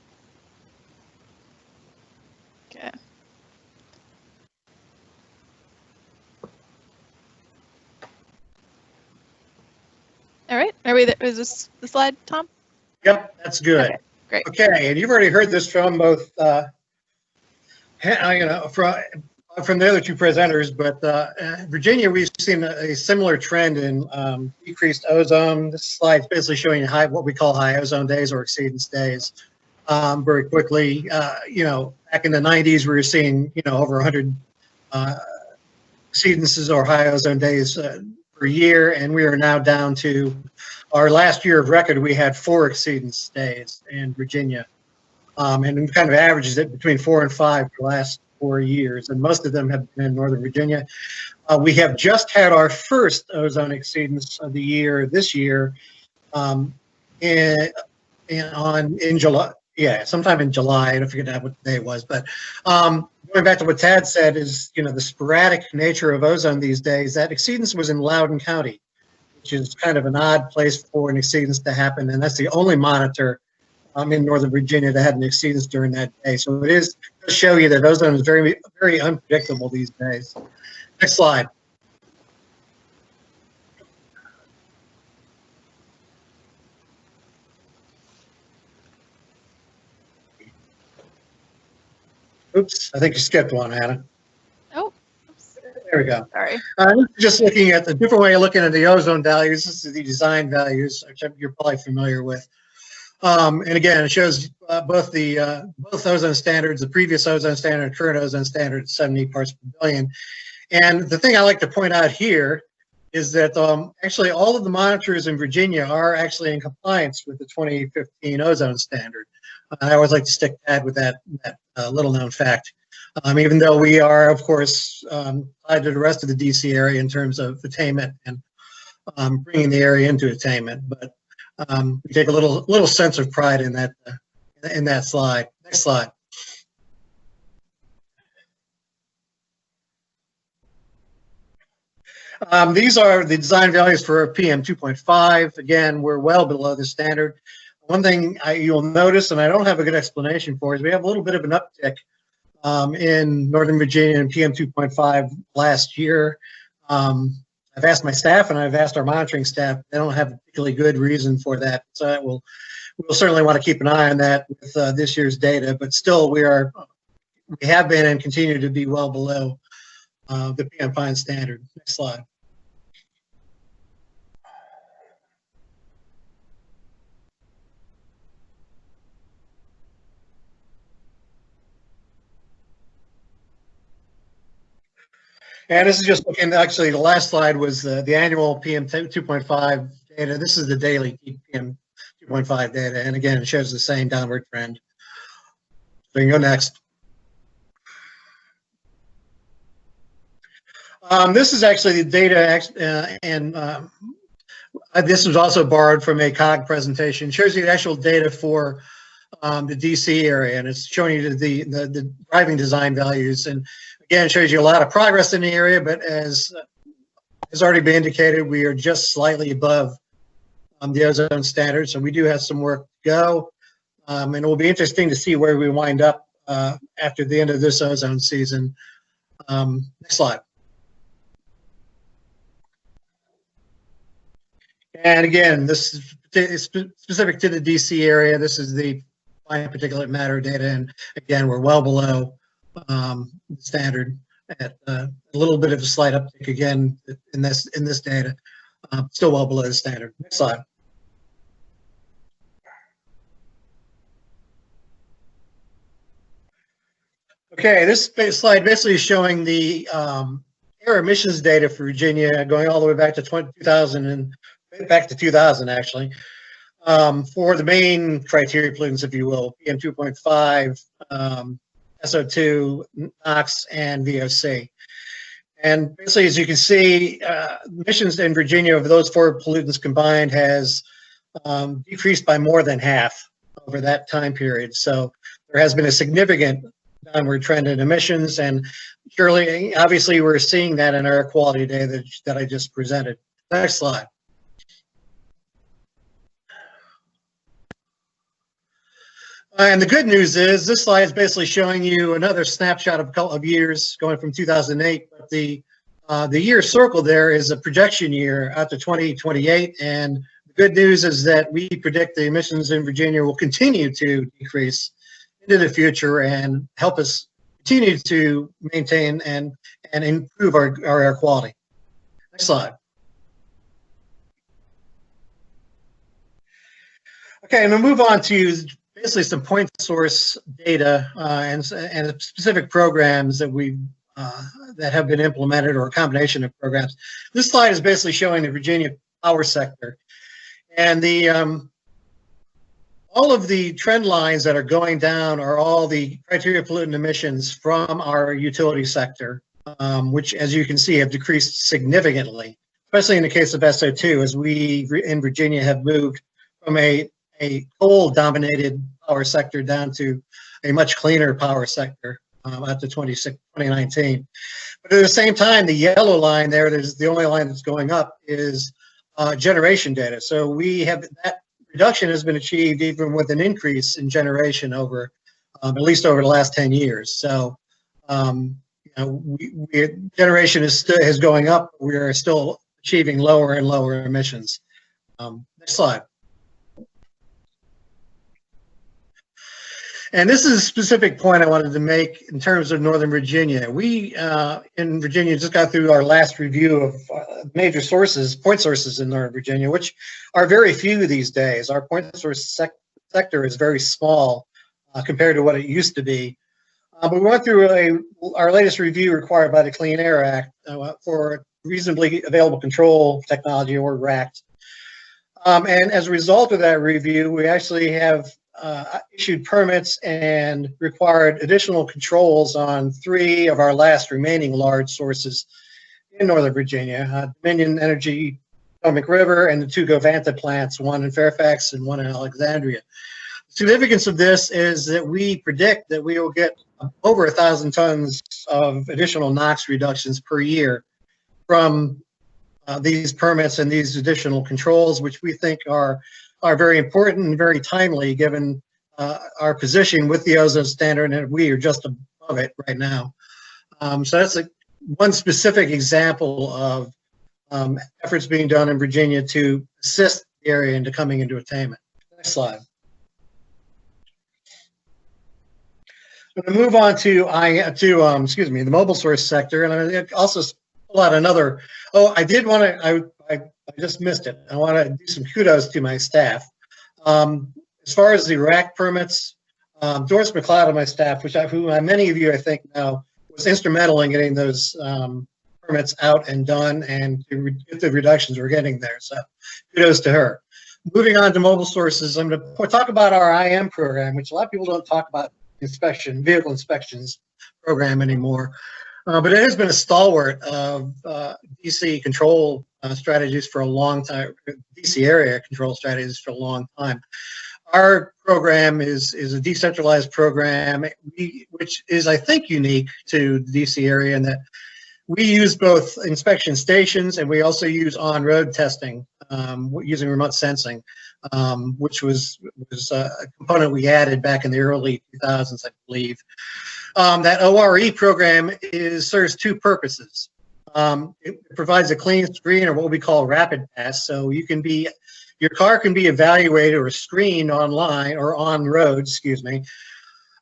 Okay. All right, are we there? Is this the slide, Tom? Yep, that's good. Okay, great. Okay, and you've already heard this from both, from the other two presenters, but Virginia, we've seen a similar trend in decreased ozone. This slide's basically showing you what we call high ozone days or exceedance days. very quickly. Back in the 90s, we were seeing, over 100 exceedances or high ozone days per year, and we are now down to our last year of record. We had 4 exceedance days in Virginia, and it kind of averages it between 4 and 5 for the last 4 years, and most of them have been in Northern Virginia. We have just had our first ozone exceedance of the year this year in July. Yeah, sometime in July. I forget what day it was, but going back to what Tad said is, the sporadic nature of ozone these days. That exceedance was in Loudoun County, which is kind of an odd place for an exceedance to happen, and that's the only monitor in Northern Virginia that had an exceedance during that day. So it is to show you that ozone is very, very unpredictable these days. Next slide. Oops, I think you skipped one, Hannah. Oh, oops. There we go. Sorry. Just looking at the different way of looking at the ozone values. This is the design values, which you're probably familiar with. And again, it shows both ozone standards, the previous ozone standard, current ozone standard, 70 parts per billion. And the thing I like to point out here is that actually all of the monitors in Virginia are actually in compliance with the 2015 ozone standard. I always like to stick that with that little known fact. Even though we are, of course, tied to the rest of the DC area in terms of attainment and bringing the area into attainment, but we take a little sense of pride in that slide. Next slide. These are the design values for PM 2.5. Again, we're well below the standard. One thing you'll notice, and I don't have a good explanation for, is we have a little bit of an uptick in Northern Virginia in PM 2.5 last year. I've asked my staff and I've asked our monitoring staff. They don't have a particularly good reason for that. So we'll certainly want to keep an eye on that with this year's data. But still, we have been and continue to be well below the PM5 standard. Next slide. And this is just looking, actually, the last slide was the annual PM 2.5 data. This is the daily PM 2.5 data. And again, it shows the same downward trend. So you can go next. This is actually the data, and this was also borrowed from a COG presentation. It shows you the actual data for the DC area, and it's showing you the driving design values. And again, it shows you a lot of progress in the area, but as has already been indicated, we are just slightly above the ozone standard. So we do have some work to go, and it will be interesting to see where we wind up after the end of this ozone season. Next slide. And again, this is specific to the DC area. This is the fine particulate matter data, and again, we're well below standard at a little bit of a slight uptick again in this data, still well below the standard. Next slide. Okay, this slide basically is showing the air emissions data for Virginia going all the way back to 2000 actually, for the main criteria pollutants, if you will, PM 2.5, SO2, NOx, and VOC. And basically, as you can see, emissions in Virginia of those 4 pollutants combined has decreased by more than half over that time period. So there has been a significant downward trend in emissions, and surely, obviously, we're seeing that in our air quality data that I just presented. Next slide. And the good news is this slide is basically showing you another snapshot of years going from 2008. But the year circled there is a projection year out to 2028. And the good news is that we predict the emissions in Virginia will continue to decrease into the future and help us continue to maintain and improve our air quality. Next slide. Okay, and we'll move on to basically some point source data and specific programs that that have been implemented, or a combination of programs. This slide is basically showing the Virginia power sector, and all of the trend lines that are going down are all the criteria pollutant emissions from our utility sector, which, as you can see, have decreased significantly, especially in the case of SO2, as we in Virginia have moved from a coal-dominated power sector down to a much cleaner power sector after 2019. But at the same time, the yellow line there, the only line that's going up, is generation data. So we have that reduction has been achieved even with an increase in generation over, at least over the last 10 years. So, generation is going up. We are still achieving lower and lower emissions. Next slide. And this is a specific point I wanted to make in terms of Northern Virginia. We in Virginia just got through our last review of major sources, point sources in Northern Virginia, which are very few these days. Our point source sector is very small compared to what it used to be. But we went through our latest review required by the Clean Air Act for reasonably available control technology, or RACT. And as a result of that review, we actually have issued permits and required additional controls on 3 of our last remaining large sources in Northern Virginia, Dominion Energy, Potomac River, and the 2 Govanta plants, one in Fairfax and one in Alexandria. The significance of this is that we predict that we will get over 1,000 tons of additional NOx reductions per year from these permits and these additional controls, which we think are very important and very timely given our position with the ozone standard, and we are just above it right now. So that's one specific example of efforts being done in Virginia to assist the area into coming into attainment. Next slide. I'm going to move on to the mobile source sector, and I also pull out another. Oh, I did want to. I just missed it. I want to do some kudos to my staff. As far as the RAC permits, Doris McLeod on my staff, who many of you I think know, was instrumental in getting those permits out and done, and to get the reductions we're getting there. So kudos to her. Moving on to mobile sources, I'm going to talk about our IM program, which a lot of people don't talk about vehicle inspections program anymore. But it has been a stalwart of DC control strategies for a long time, DC area control strategies for a long time. Our program is a decentralized program, which is, I think, unique to the DC area in that we use both inspection stations and we also use on-road testing using remote sensing, which was a component we added back in the early 2000s, I believe. That ORE program serves 2 purposes. It provides a clean screen, or what we call rapid pass, so your car can be evaluated or screened online or on road, excuse me.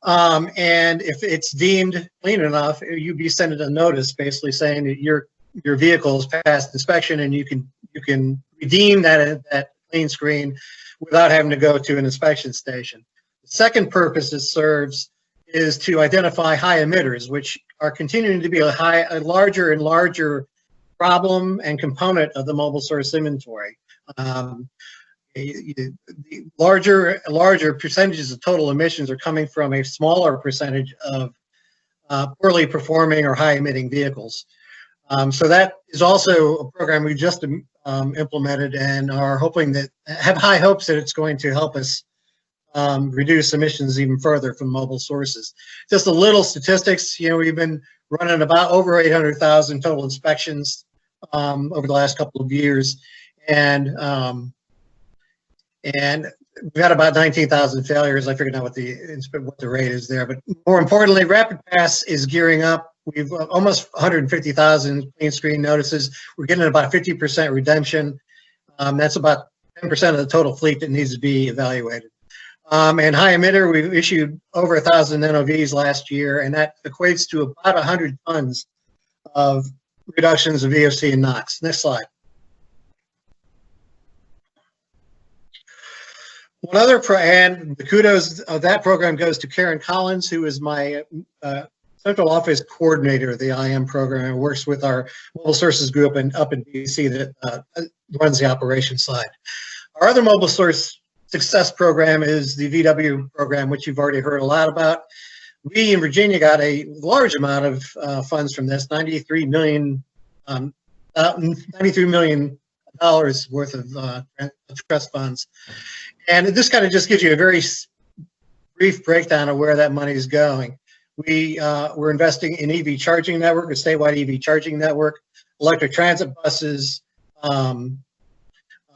And if it's deemed clean enough, you'd be sent a notice basically saying that your vehicle has passed inspection, and you can redeem that clean screen without having to go to an inspection station. The second purpose it serves is to identify high emitters, which are continuing to be a larger and larger problem and component of the mobile source inventory. The larger percentages of total emissions are coming from a smaller percentage of poorly performing or high emitting vehicles. So that is also a program we just implemented, and are have high hopes that it's going to help us reduce emissions even further from mobile sources. Just a little statistics, we've been running about over 800,000 total inspections over the last couple of years, and we've had about 19,000 failures. I figured out what the rate is there, but more importantly, Rapid Pass is gearing up. We've almost 150,000 clean screen notices. We're getting about 50% redemption. That's about 10% of the total fleet that needs to be evaluated. And high emitter, we've issued over 1,000 NOVs last year, and that equates to about 100 tons of reductions of VOC and NOx. Next slide. One other, and the kudos of that program goes to Karen Collins, who is my central office coordinator of the IM program and works with our mobile sources group up in DC that runs the operations side. Our other mobile source success program is the VW program, which you've already heard a lot about. We in Virginia got a large amount of funds from this, $93 million worth of trust funds. And this kind of just gives you a very brief breakdown of where that money is going. We're investing in EV charging network, a statewide EV charging network, electric transit buses,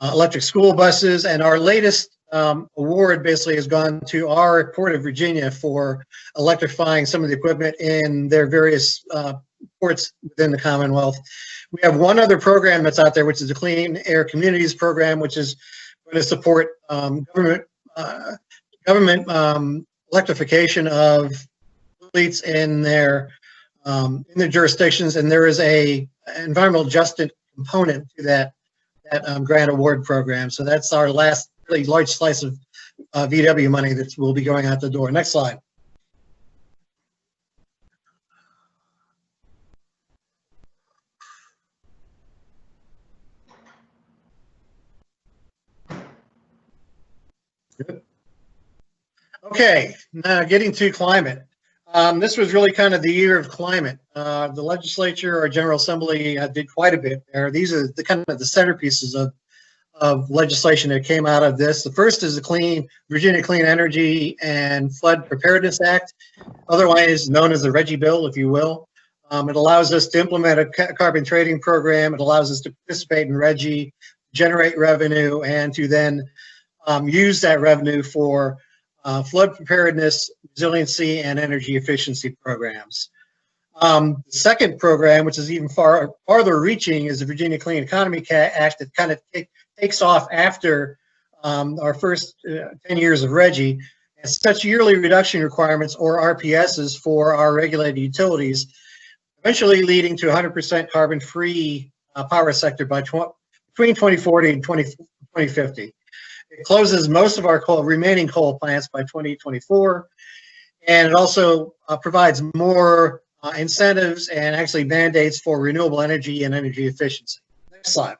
electric school buses, and our latest award basically has gone to our Port of Virginia for electrifying some of the equipment in their various ports within the Commonwealth. We have one other program that's out there, which is the Clean Air Communities program, which is going to support government electrification of fleets in their jurisdictions, and there is a environmental justice component to that grant award program. So that's our last really large slice of VW money that will be going out the door. Next slide. Good. Okay, now getting to climate. This was really kind of the year of climate. The legislature, our General Assembly, did quite a bit there. These are the kind of the centerpieces of legislation that came out of this. The first is the Virginia Clean Energy and Flood Preparedness Act, otherwise known as the RGGI Bill, if you will. It allows us to implement a carbon trading program. It allows us to participate in RGGI, generate revenue, and to then use that revenue for flood preparedness, resiliency, and energy efficiency programs. The second program, which is even farther reaching, is the Virginia Clean Economy Act that kind of takes off after our first 10 years of RGGI. And such yearly reduction requirements, or RPSs, for our regulated utilities, eventually leading to 100% carbon-free power sector by between 2040 and 2050. It closes most of our remaining coal plants by 2024, and it also provides more incentives and actually mandates for renewable energy and energy efficiency. Next slide.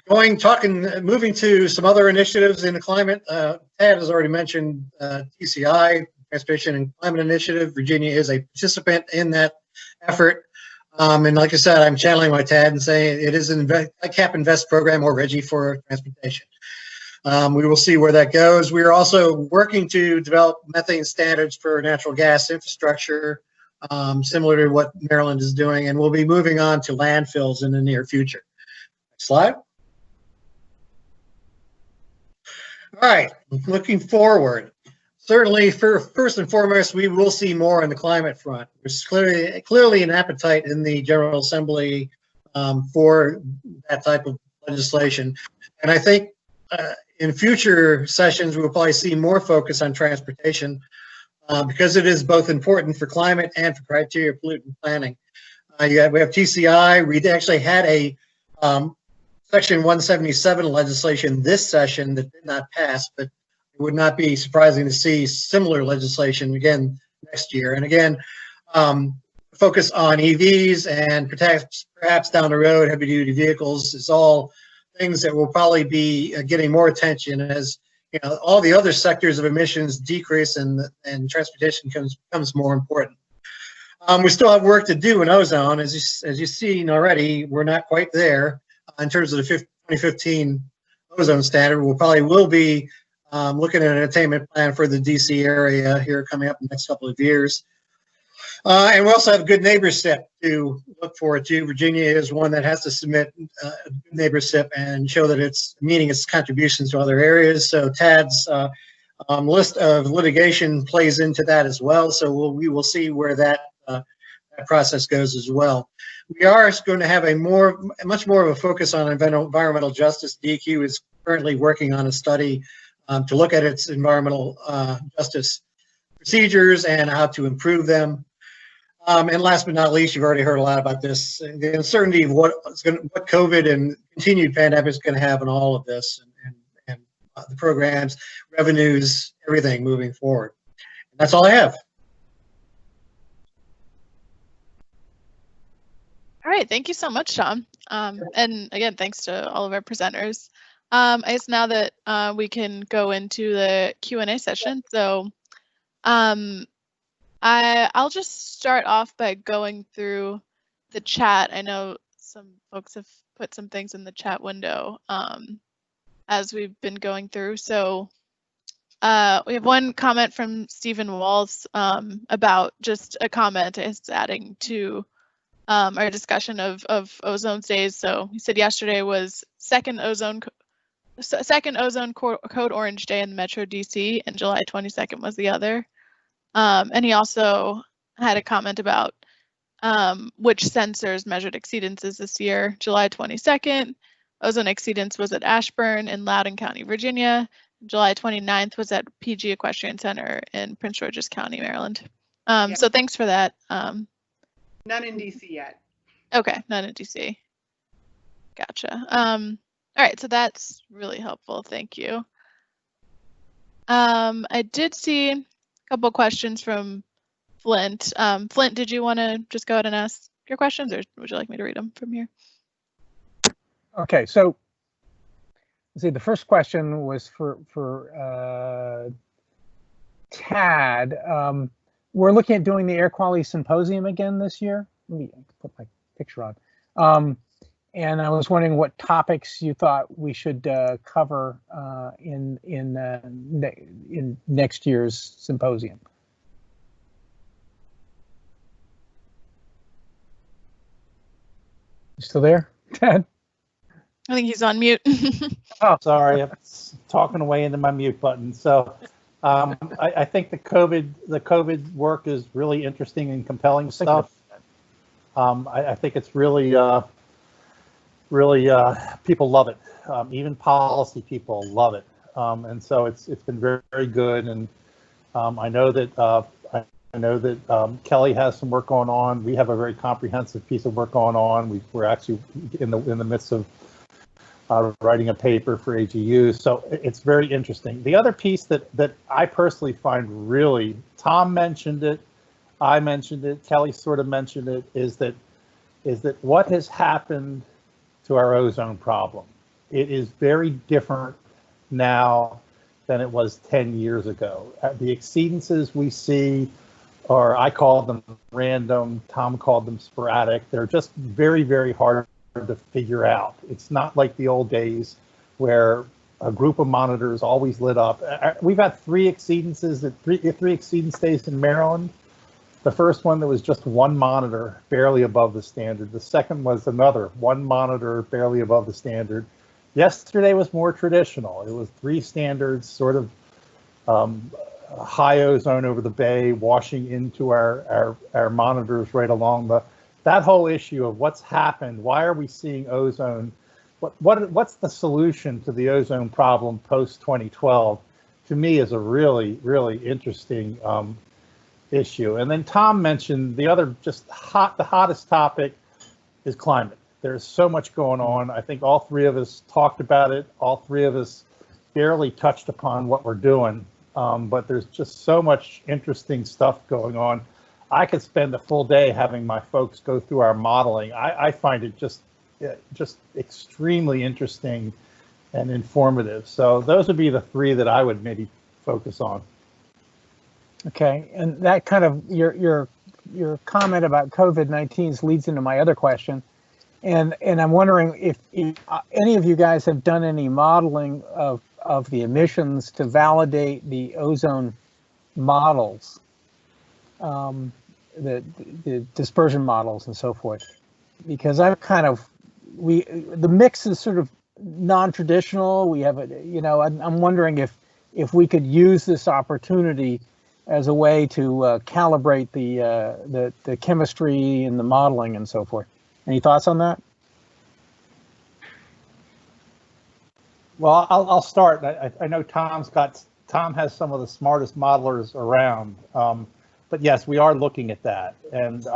Moving to some other initiatives in the climate. Tad has already mentioned TCI, Transportation and Climate Initiative. Virginia is a participant in that effort. And like I said, I'm channeling my Tad and saying it is a cap invest program, or RGGI for transportation. We will see where that goes. We are also working to develop methane standards for natural gas infrastructure, similar to what Maryland is doing, and we'll be moving on to landfills in the near future. Next slide. All right, looking forward. Certainly, first and foremost, we will see more on the climate front. There's clearly an appetite in the General Assembly for that type of legislation. And I think in future sessions, we'll probably see more focus on transportation because it is both important for climate and for criteria pollutant planning. We have TCI. We actually had a Section 177 legislation this session that did not pass, but it would not be surprising to see similar legislation again next year. And again, focus on EVs and perhaps down the road, heavy-duty vehicles is all things that will probably be getting more attention as all the other sectors of emissions decrease and transportation becomes more important. We still have work to do in ozone. As you've seen already, we're not quite there in terms of the 2015 ozone standard. We probably will be looking at an attainment plan for the DC area here coming up in the next couple of years. And we also have a good neighbor SIP to look forward to. Virginia is one that has to submit a good neighbor SIP and show that it's meeting its contributions to other areas. So TAD's list of litigation plays into that as well. So we will see where that process goes as well. We are going to have much more of a focus on environmental justice. DEQ is currently working on a study to look at its environmental justice procedures and how to improve them. And last but not least, you've already heard a lot about this, the uncertainty of what COVID and continued pandemic is going to have on all of this, and the programs, revenues, everything moving forward. And that's all I have. All right, thank you so much, Tom. And again, thanks to all of our presenters. I guess now that we can go into the Q&A session. So I'll just start off by going through the chat. I know some folks have put some things in the chat window as we've been going through. So we have one comment from Stephen Walls about just a comment it's adding to our discussion of ozone days. So he said yesterday was second ozone code orange day in the Metro DC, and July 22nd was the other. And he also had a comment about which sensors measured exceedances this year. July 22nd, ozone exceedance was at Ashburn in Loudoun County, Virginia. July 29th was at PG Equestrian Center in Prince George's County, Maryland. So thanks for that. None in DC yet. Okay, none in DC. Gotcha. All right, so that's really helpful. Thank you. I did see a couple questions from Flint. Flint, did you want to just go ahead and ask your questions, or would you like me to read them from here? Okay, so let's see. The first question was for Tad. We're looking at doing the air quality symposium again this year. Let me put my picture on. And I was wondering what topics you thought we should cover in next year's symposium. You still there, Ted? I think he's on mute. Oh, sorry, I'm talking away into my mute button. So I think the COVID work is really interesting and compelling stuff. I think it's really people love it. Even policy people love it, and so it's been very, very good. And I know that Kelly has some work going on. We have a very comprehensive piece of work going on. We're actually in the midst of writing a paper for AGU, so it's very interesting. The other piece that I personally find really, Tom mentioned it, I mentioned it, Kelly sort of mentioned it, is that what has happened to our ozone problem. It is very different now than it was 10 years ago. The exceedances we see, or I call them random, Tom called them sporadic, they're just very, very hard to figure out. It's not like the old days where a group of monitors always lit up. We've had three exceedances, three exceedance days in Maryland. The first one, there was just one monitor barely above the standard. The second was another one monitor barely above the standard. Yesterday was more traditional. It was three standards, sort of high ozone over the bay, washing into our monitors right along that whole issue of what's happened. Why are we seeing ozone? What's the solution to the ozone problem post 2012? To me, is a really, really interesting issue. And then Tom mentioned the other the hottest topic is climate. There's so much going on. I think all three of us talked about it. All three of us barely touched upon what we're doing, but there's just so much interesting stuff going on. I could spend a full day having my folks go through our modeling. I find it just extremely interesting and informative. So those would be the three that I would maybe focus on. Okay, and that kind of your comment about COVID-19 leads into my other question, and I'm wondering if any of you guys have done any modeling of the emissions to validate the ozone models, the dispersion models and so forth, because I've the mix is sort of non-traditional. We have I'm wondering if we could use this opportunity as a way to calibrate the chemistry and the modeling and so forth. Any thoughts on that? Well, I'll start. I know Tom has some of the smartest modelers around. but yes, we are looking at that, and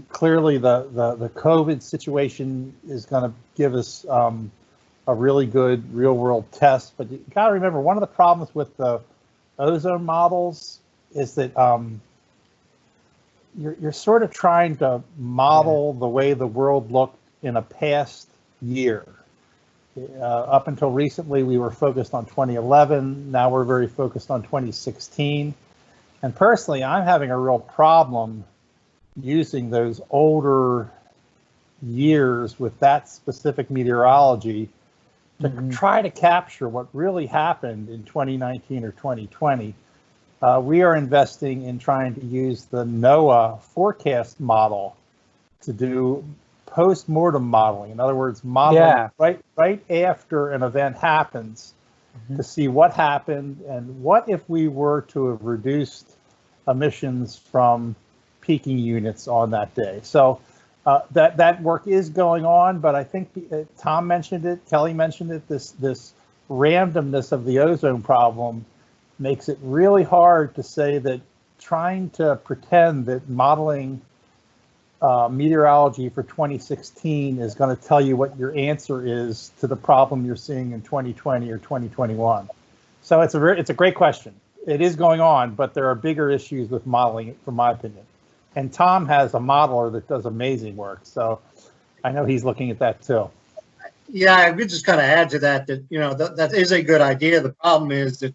clearly the COVID situation is going to give us a really good real world test. But you got to remember, one of the problems with the ozone models is that you're sort of trying to model the way the world looked in a past year. Up until recently, we were focused on 2011. Now we're very focused on 2016. And personally, I'm having a real problem using those older years with that specific meteorology to try to capture what really happened in 2019 or 2020. We are investing in trying to use the NOAA forecast model to do post-mortem modeling. In other words, modeling right after an event happens to see what happened and what if we were to have reduced emissions from peaking units on that day. So that work is going on, but I think Tom mentioned it, Kelly mentioned it, this randomness of the ozone problem makes it really hard to say that trying to pretend that modeling meteorology for 2016 is going to tell you what your answer is to the problem you're seeing in 2020 or 2021. So it's a great question. It is going on, but there are bigger issues with modeling it, from my opinion. And Tom has a modeler that does amazing work, so I know he's looking at that too. Yeah, I would just kind of add to that, you know, that is a good idea. The problem is that,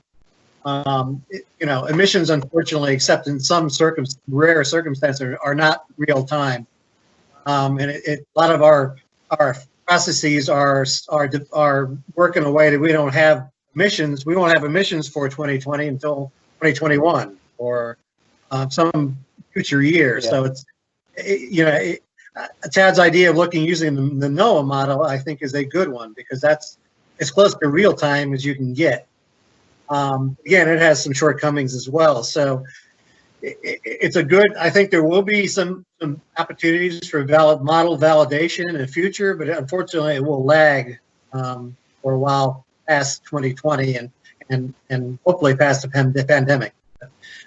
you know, emissions, unfortunately, except in some rare circumstances, are not real time. And a lot of our processes are working in a way that we don't have emissions. We won't have emissions for 2020 until 2021 or some future year. Yeah. So it's, you know, Tad's idea of using the NOAA model, I think, is a good one, because that's as close to real time as you can get. Again, it has some shortcomings as well. So it's a good, I think there will be some opportunities for model validation in the future, but unfortunately it will lag for a while past 2020 and hopefully past the pandemic.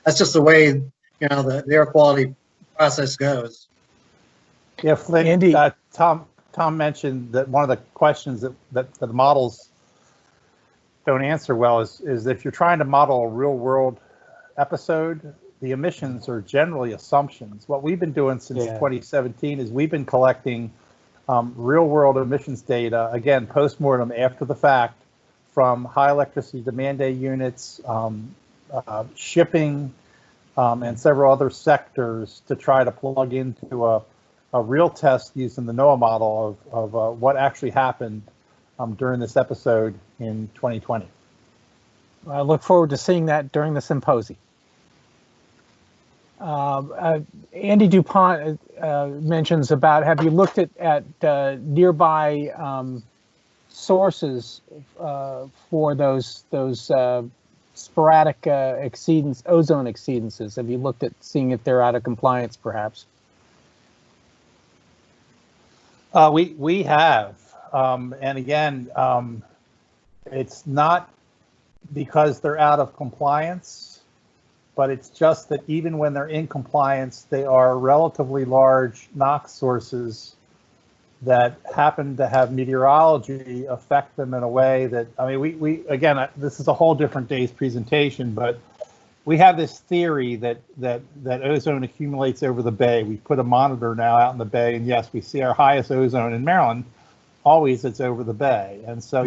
That's just the way, you know, the air quality process goes. Yeah, Flynn, Andy, Tom mentioned that one of the questions that the models don't answer well is if you're trying to model a real world episode, the emissions are generally assumptions. What we've been doing since 2017 is we've been collecting real world emissions data, again, post-mortem, after the fact, from high electricity demand day units, shipping, and several other sectors to try to plug into a real test using the NOAA model of what actually happened during this episode in 2020. I look forward to seeing that during the symposium. Andy DuPont mentions about, have you looked at nearby sources for those sporadic exceedance, ozone exceedances? Have you looked at seeing if they're out of compliance, perhaps? We have, and again, it's not because they're out of compliance, but it's just that even when they're in compliance, they are relatively large NOx sources that happen to have meteorology affect them in a way that, I mean, we again, this is a whole different day's presentation, but we have this theory that ozone accumulates over the bay. We put a monitor now out in the bay, and yes, we see our highest ozone in Maryland. Always, it's over the bay, and so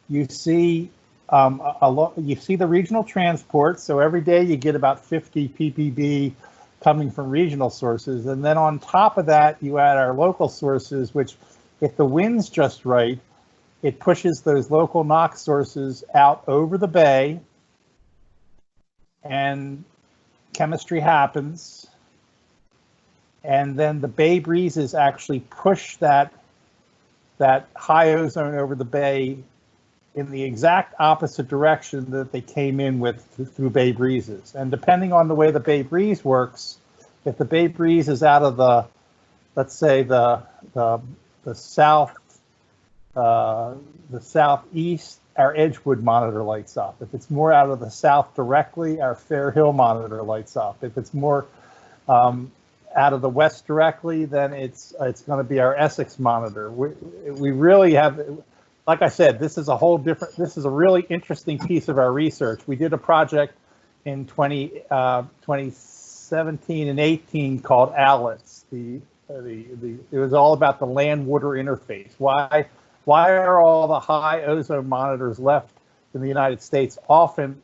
you see the regional transport. So every day you get about 50 ppb coming from regional sources, and then on top of that, you add our local sources, which, if the wind's just right, it pushes those local NOx sources out over the bay. And chemistry happens, and then the bay breezes actually push that high ozone over the bay in the exact opposite direction that they came in with through bay breezes. And depending on the way the bay breeze works, if the bay breeze is out of the, let's say the southeast our Edgewood monitor lights up. If it's more out of the south directly, our Fair Hill monitor lights up. If it's more out of the west directly, then it's going to be our Essex monitor. We really have, like I said, this is a really interesting piece of our research. We did a project in 2017 and 18 called ALICE. It was all about the land-water interface. Why are all the high ozone monitors left in the United States often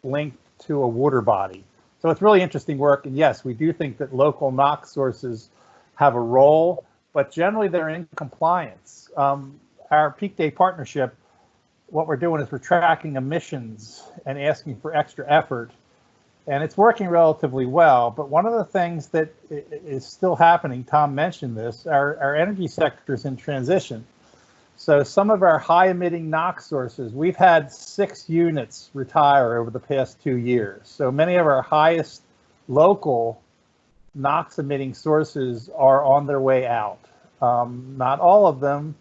linked to a water body? So it's really interesting work. And yes, we do think that local NOx sources have a role, but generally they're in compliance. Our peak day partnership, what we're doing is we're tracking emissions and asking for extra effort. And it's working relatively well. But one of the things that is still happening, Tom mentioned this, our energy sector is in transition. So some of our high emitting NOx sources, we've had 6 units retire over the past 2 years. So many of our highest local NOx emitting sources are on their way out. Not all of them,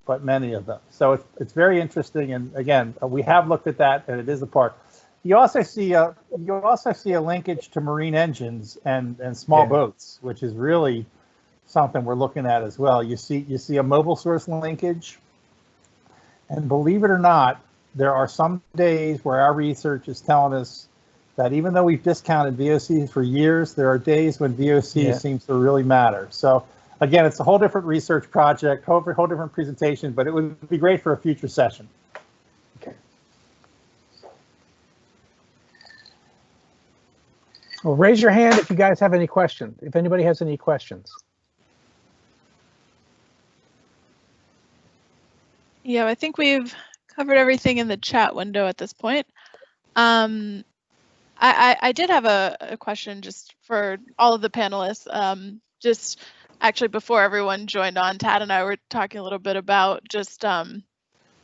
but many of them. So it's very interesting. And again, we have looked at that, and it is a part. You also see a linkage to marine engines and small boats, which is really something we're looking at as well. You see a mobile source linkage, and believe it or not, there are some days where our research is telling us that even though we've discounted VOCs for years, there are days when VOC seems to really matter. So again, it's a whole different research project, whole different presentation, but it would be great for a future session. Well, raise your hand if you guys have any questions, if anybody has any questions. Yeah, I think we've covered everything in the chat window at this point. I did have a question just for all of the panelists. Just actually before everyone joined on, Tad and I were talking a little bit about just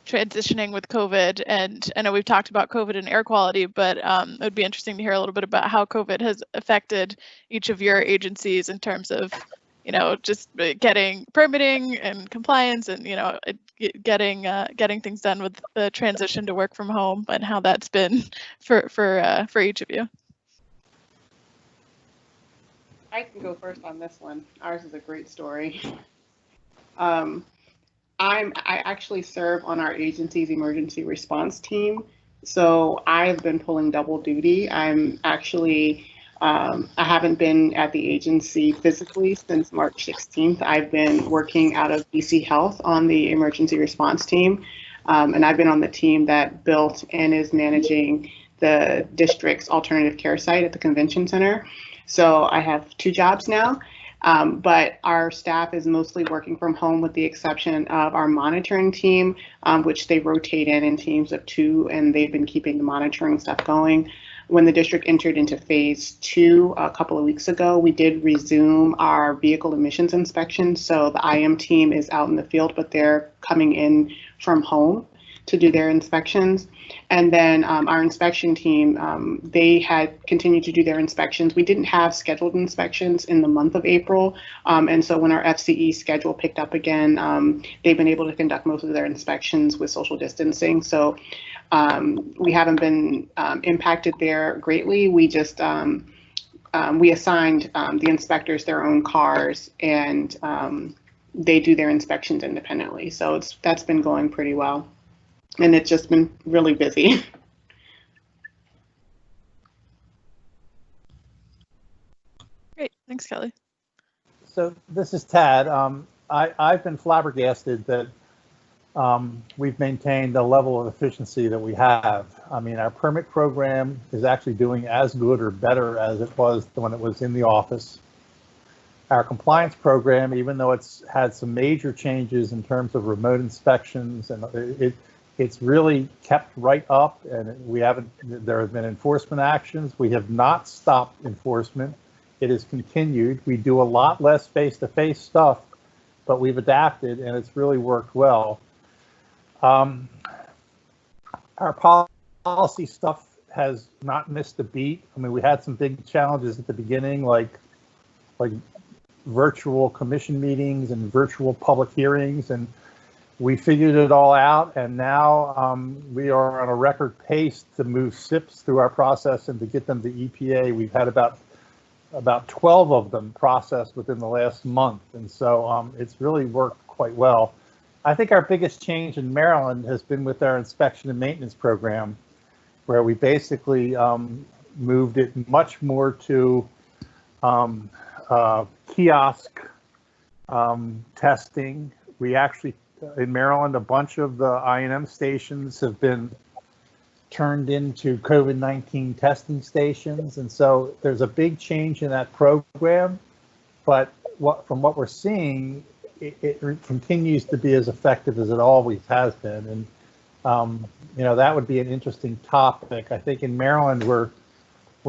transitioning with COVID, and I know we've talked about COVID and air quality, but it would be interesting to hear a little bit about how COVID has affected each of your agencies in terms of, just getting permitting and compliance, and getting things done with the transition to work from home, and how that's been for each of you. I can go first on this one. Ours is a great story. I actually serve on our agency's emergency response team. So I've been pulling double duty. I'm actually, I haven't been at the agency physically since March 16th. I've been working out of DC Health on the emergency response team. And I've been on the team that built and is managing the district's alternative care site at the convention center. So I have 2 jobs now. But our staff is mostly working from home with the exception of our monitoring team, which they rotate in teams of 2, and they've been keeping the monitoring stuff going. When the district entered into phase 2 a couple of weeks ago, we did resume our vehicle emissions inspections. So the IM team is out in the field, but they're coming in from home to do their inspections. And then our inspection team, they had continued to do their inspections. We didn't have scheduled inspections in the month of April. And so when our FCE schedule picked up again, they've been able to conduct most of their inspections with social distancing. So we haven't been impacted there greatly. We just, we assigned the inspectors their own cars, and they do their inspections independently. So that's been going pretty well. And it's just been really busy. Great, thanks, Kelly. So this is Tad. I've been flabbergasted that we've maintained the level of efficiency that we have. I mean, our permit program is actually doing as good or better as it was when it was in the office. Our compliance program, even though it's had some major changes in terms of remote inspections, and it's really kept right up, and there have been enforcement actions. We have not stopped enforcement. It has continued. We do a lot less face-to-face stuff, but we've adapted, and it's really worked well. Our policy stuff has not missed a beat. I mean, we had some big challenges at the beginning, like virtual commission meetings and virtual public hearings, and we figured it all out, and now we are on a record pace to move SIPs through our process and to get them to EPA. We've had about 12 of them processed within the last month, and so it's really worked quite well. I think our biggest change in Maryland has been with our inspection and maintenance program, where we basically moved it much more to kiosk testing. We actually, in Maryland, a bunch of the A&WMA stations have been turned into COVID-19 testing stations, and so there's a big change in that program. But from what we're seeing, it continues to be as effective as it always has been. And that would be an interesting topic. I think in Maryland we're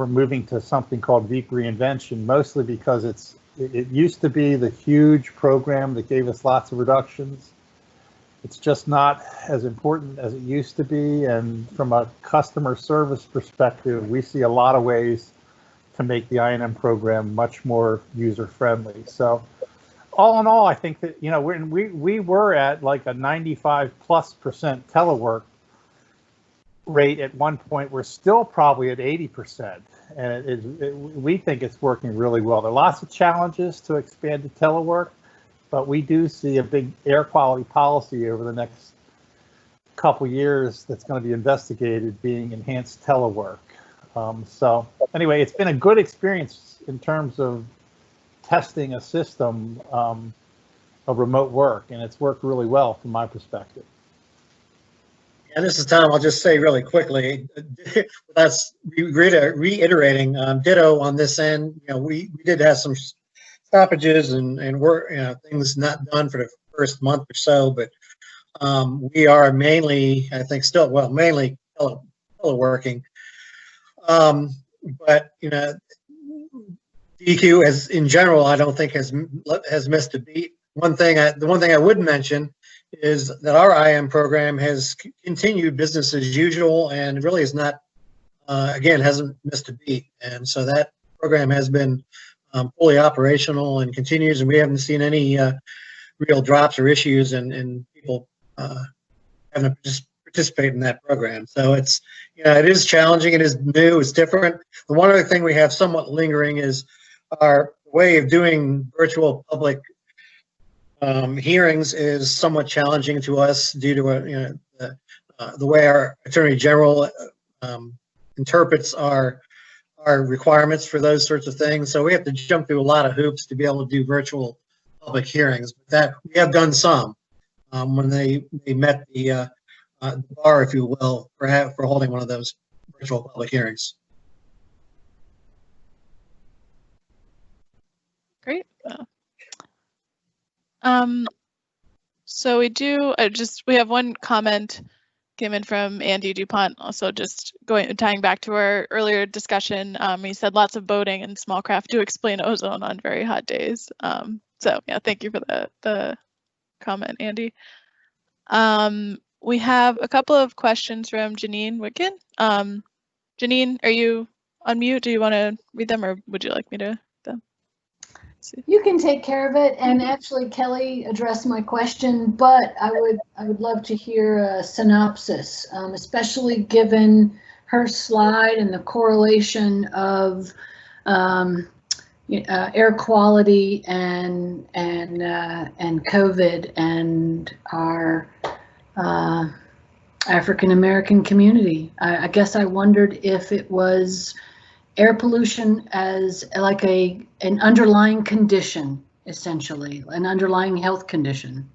moving to something called Veep Reinvention, mostly because it used to be the huge program that gave us lots of reductions. It's just not as important as it used to be. And from a customer service perspective, we see a lot of ways to make the A&WMA program much more user-friendly. So all in all, I think that, we were at like a 95+% telework rate at one point. We're still probably at 80%. And we think it's working really well. There are lots of challenges to expand to telework, but we do see a big air quality policy over the next couple years that's going to be investigated, being enhanced telework. So anyway, it's been a good experience in terms of testing a system of remote work, and it's worked really well from my perspective. And this is Tom. I'll just say really quickly, that's reiterating, ditto on this end. We did have some stoppages and work, things not done for the first month or so, but we are mainly, I think, mainly teleworking. But DEQ, as in general, I don't think has missed a beat. The one thing I would mention is that our A&WMA program has continued business as usual and really is not, again, hasn't missed a beat. And so that program has been fully operational and continues, and we haven't seen any real drops or issues in people having to participate in that program. So it's, it is challenging, it is new, it's different. The one other thing we have somewhat lingering is our way of doing virtual public hearings is somewhat challenging to us due to the way our Attorney General interprets our requirements for those sorts of things. So we have to jump through a lot of hoops to be able to do virtual public hearings. But that we have done some when they met the bar, if you will, for holding one of those virtual public hearings. Great. So we have one comment came in from Andy DuPont, also just tying back to our earlier discussion. He said lots of boating and small craft do explain ozone on very hot days. So yeah, thank you for the comment, Andy. We have a couple of questions from Janine Wicken. Janine, are you on mute? Do you want to read them, or would you like me to? You can take care of it, and actually Kelly addressed my question, but I would love to hear a synopsis, especially given her slide and the correlation of air quality and COVID and our African American community. I guess I wondered if it was air pollution as like an underlying condition, essentially, an underlying health condition.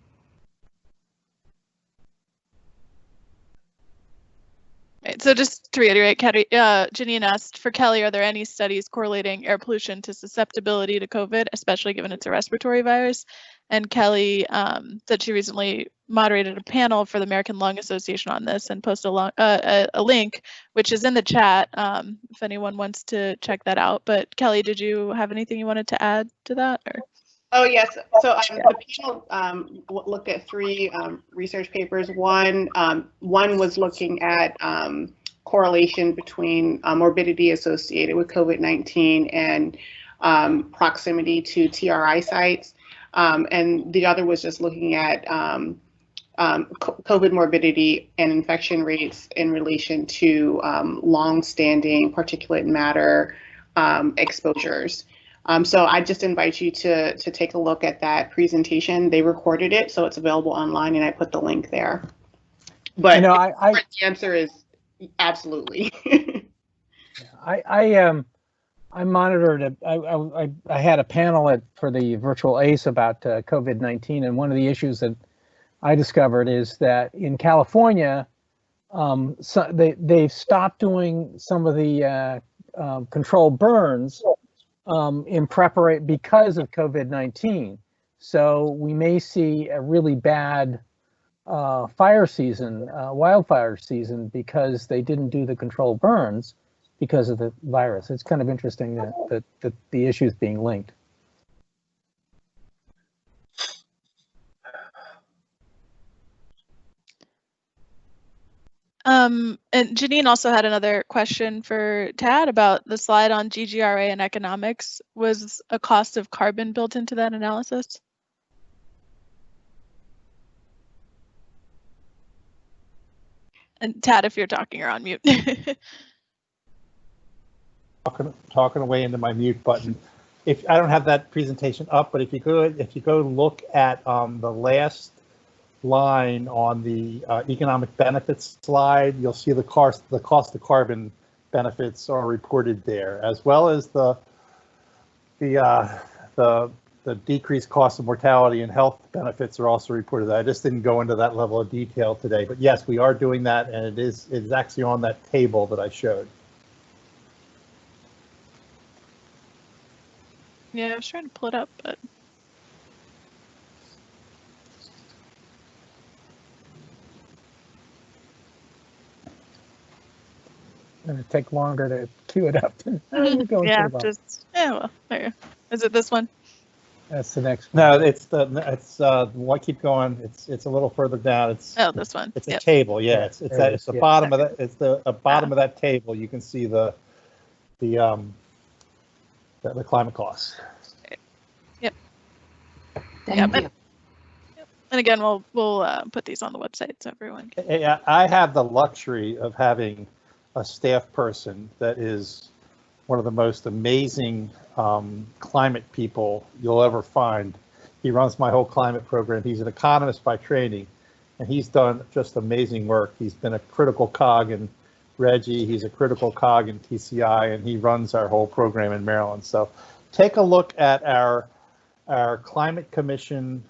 Right, so just to reiterate, Janine asked, for Kelly, are there any studies correlating air pollution to susceptibility to COVID, especially given it's a respiratory virus? And Kelly said she recently moderated a panel for the American Lung Association on this and posted a link, which is in the chat if anyone wants to check that out. But Kelly, did you have anything you wanted to add to that? Or? Oh, yes. So the panel looked at three research papers. One was looking at correlation between morbidity associated with COVID-19 and proximity to TRI sites. And the other was just looking at COVID morbidity and infection rates in relation to long-standing particulate matter exposures. So I just invite you to take a look at that presentation. They recorded it, so it's available online, and I put the link there. But You know, the answer is absolutely. I monitored it. I had a panel for the virtual ACE about COVID-19, and one of the issues that I discovered is that in California, so they've stopped doing some of the controlled burns in preparation because of COVID-19. So we may see a really bad fire season, wildfire season, because they didn't do the controlled burns because of the virus. It's kind of interesting that the issue is being linked. And Janine also had another question for Tad about the slide on GGRA and economics. Was a cost of carbon built into that analysis? And Tad, if you're talking, you're on mute. Talking away into my mute button. If I don't have that presentation up, but if you go look at the last line on the economic benefits slide, you'll see the cost of carbon benefits are reported there, as well as the decreased cost of mortality and health benefits are also reported. I just didn't go into that level of detail today, but yes, we are doing that, and it's actually on that table that I showed. Yeah, I was trying to pull it up, but Going to take longer to queue it up. yeah, just well, there. Is it this one? That's the next one. No, what keep going. It's a little further down. It's This one. It's a table. Yeah, it's the bottom of that. It's the bottom of that table. You can see the climate costs. Yep. Thank you. And again, we'll put these on the website so everyone can. I have the luxury of having a staff person that is one of the most amazing climate people you'll ever find. He runs my whole climate program. He's an economist by training, and he's done just amazing work. He's been a critical cog in Reggie. He's a critical cog in TCI, and he runs our whole program in Maryland. So take a look at our Climate Commission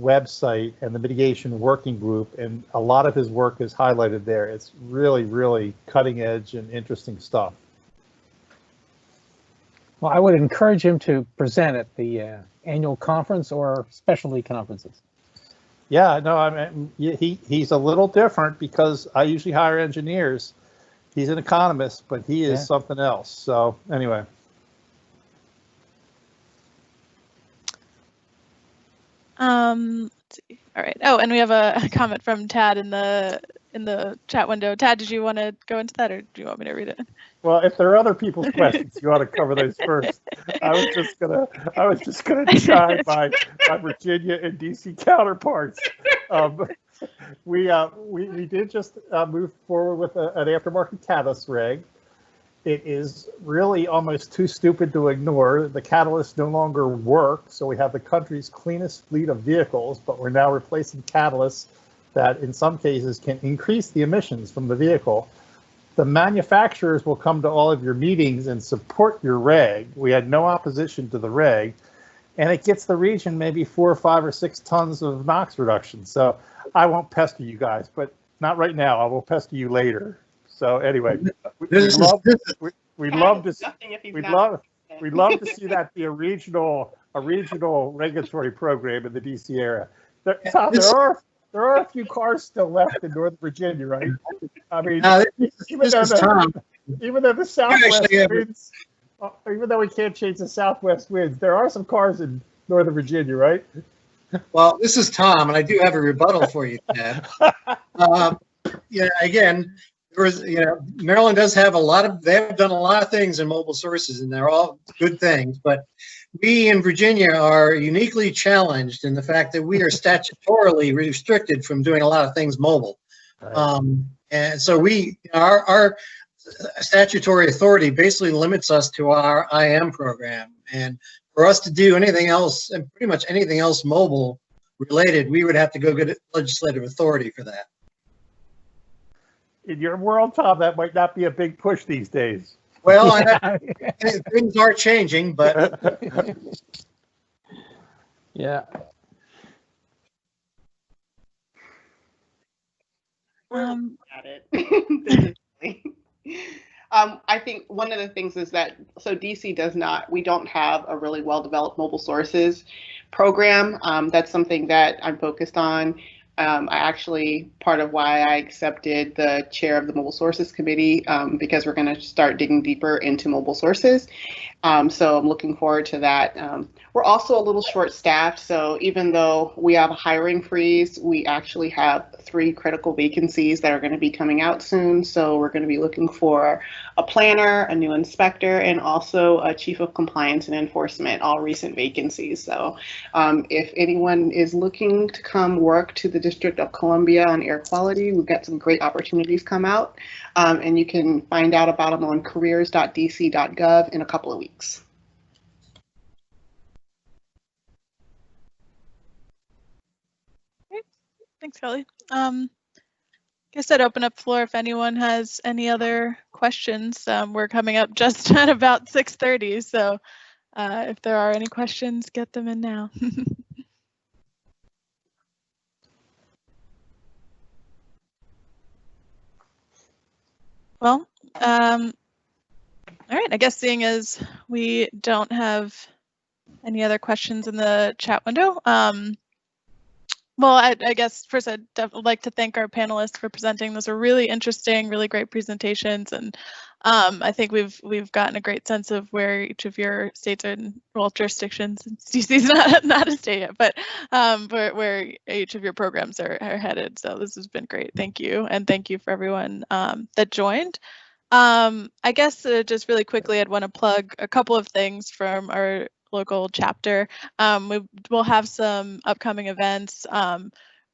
website and the mitigation working group, and a lot of his work is highlighted there. It's really, really cutting edge and interesting stuff. Well, I would encourage him to present at the annual conference or specialty conferences. Yeah, no, I mean, he's a little different because I usually hire engineers. He's an economist, but he is something else. So anyway. Let's see. All right. Oh, and we have a comment from Tad in the chat window. Tad, did you want to go into that, or do you want me to read it? Well, if there are other people's questions, you ought to cover those first. I was just gonna chime my Virginia and DC counterparts. We did just move forward with an aftermarket catalyst reg. It is really almost too stupid to ignore. The catalysts no longer work, so we have the country's cleanest fleet of vehicles, but we're now replacing catalysts that in some cases can increase the emissions from the vehicle. The manufacturers will come to all of your meetings and support your reg. We had no opposition to the reg, and it gets the region maybe 4 or 5 or 6 tons of NOx reduction. So I won't pester you guys, but not right now. I will pester you later. So anyway, we'd love to see that be a regional regulatory program in the DC area. Tom, there are a few cars still left in Northern Virginia, right? I mean, even though the Southwest winds, even though we can't change the Southwest winds, there are some cars in Northern Virginia, right? Well, this is Tom, and I do have a rebuttal for you, Ted. Yeah, again, Maryland does have they have done a lot of things in mobile services, and they're all good things. But we in Virginia are uniquely challenged in the fact that we are statutorily restricted from doing a lot of things mobile. And so our statutory authority basically limits us to our IM program. And for us to do anything else, and pretty much anything else mobile related, we would have to go get legislative authority for that. In your world, Tom, that might not be a big push these days. Well, things are changing, but Yeah. Got it. I think one of the things is that, so DC does not, we don't have a really well-developed mobile sources program. That's something that I'm focused on. I actually, part of why I accepted the chair of the Mobile Sources Committee, because we're going to start digging deeper into mobile sources. So I'm looking forward to that. We're also a little short-staffed, so even though we have a hiring freeze, we actually have 3 critical vacancies that are going to be coming out soon. So we're going to be looking for a planner, a new inspector, and also a chief of compliance and enforcement, all recent vacancies. So if anyone is looking to come work to the District of Columbia on air quality, we've got some great opportunities come out, and you can find out about them on careers.dc.gov in a couple of weeks. Great. Thanks, Kelly. I guess I'd open up the floor if anyone has any other questions. We're coming up just at about 6:30, so if there are any questions, get them in now. Well, all right, I guess seeing as we don't have any other questions in the chat window, well, I guess first I'd definitely like to thank our panelists for presenting. Those are really interesting, really great presentations, and I think we've gotten a great sense of where each of your states and, well, jurisdictions, since DC's not a state yet, but where each of your programs are headed. So this has been great. Thank you, and thank you for everyone that joined. I guess just really quickly, I'd want to plug a couple of things from our local chapter. We'll have some upcoming events.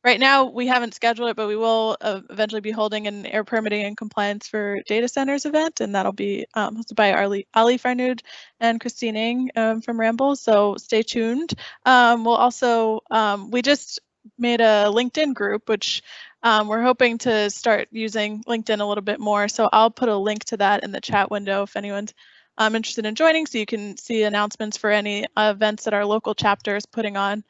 Right now, we haven't scheduled it, but we will eventually be holding an air permitting and compliance for data centers event, and that'll be hosted by Ali Farnood and Christine Ng from Ramble, so stay tuned. We'll also, we just made a LinkedIn group, which we're hoping to start using LinkedIn a little bit more, so I'll put a link to that in the chat window if anyone's interested in joining, so you can see announcements for any events that our local chapter is putting on.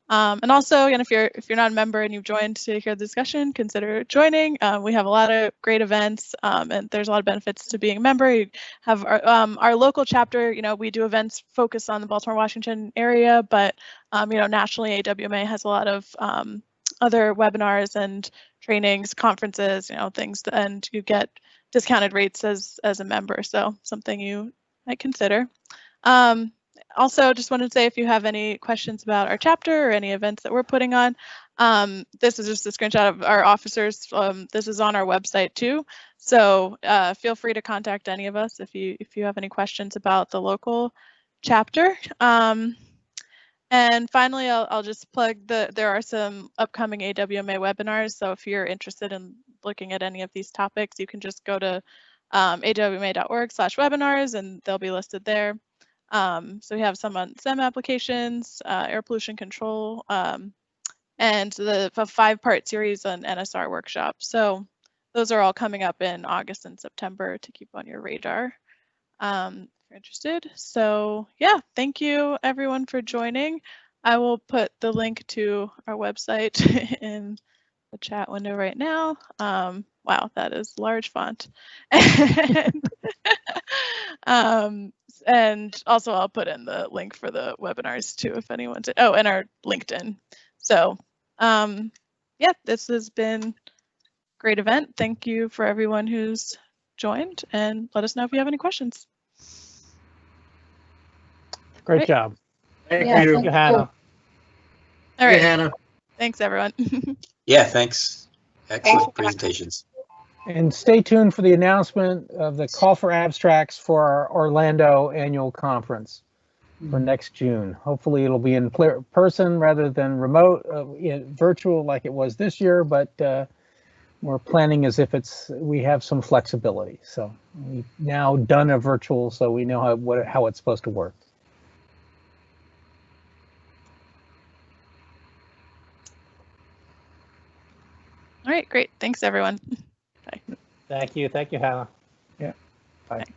And also, if you're not a member and you've joined to hear the discussion, consider joining. We have a lot of great events, and there's a lot of benefits to being a member. You have our local chapter. We do events focused on the Baltimore-Washington area, but nationally, A&WMA has a lot of other webinars and trainings, conferences, things, and you get discounted rates as a member. So something you might consider. Also, just wanted to say, if you have any questions about our chapter or any events that we're putting on, this is just a screenshot of our officers. This is on our website too. So feel free to contact any of us if you have any questions about the local chapter. And finally, I'll just plug there are some upcoming A&WMA webinars. So if you're interested in looking at any of these topics, you can just go to awma.org/webinars, and they'll be listed there. So we have some on STEM applications, air pollution control, and the 5-part series on NSR workshop. So those are all coming up in August and September to keep on your radar if you're interested. So yeah, thank you everyone for joining. I will put the link to our website in the chat window right now. Wow, that is large font. And also I'll put in the link for the webinars too, if anyone's, and our LinkedIn. So yeah, this has been a great event. Thank you for everyone who's joined, and let us know if you have any questions. Great job. Thank you, you. Hannah. All right. Hey, Hannah. Thanks, everyone. Yeah, thanks. Excellent presentations. And stay tuned for the announcement of the call for abstracts for our Orlando annual conference. for next June. Hopefully it'll be in person rather than remote, virtual like it was this year, but we're planning as if we have some flexibility. So we've now done a virtual, so we know how it's supposed to work. All right, great. Thanks, everyone. Thank you, Hannah. Yeah. Bye. Bye.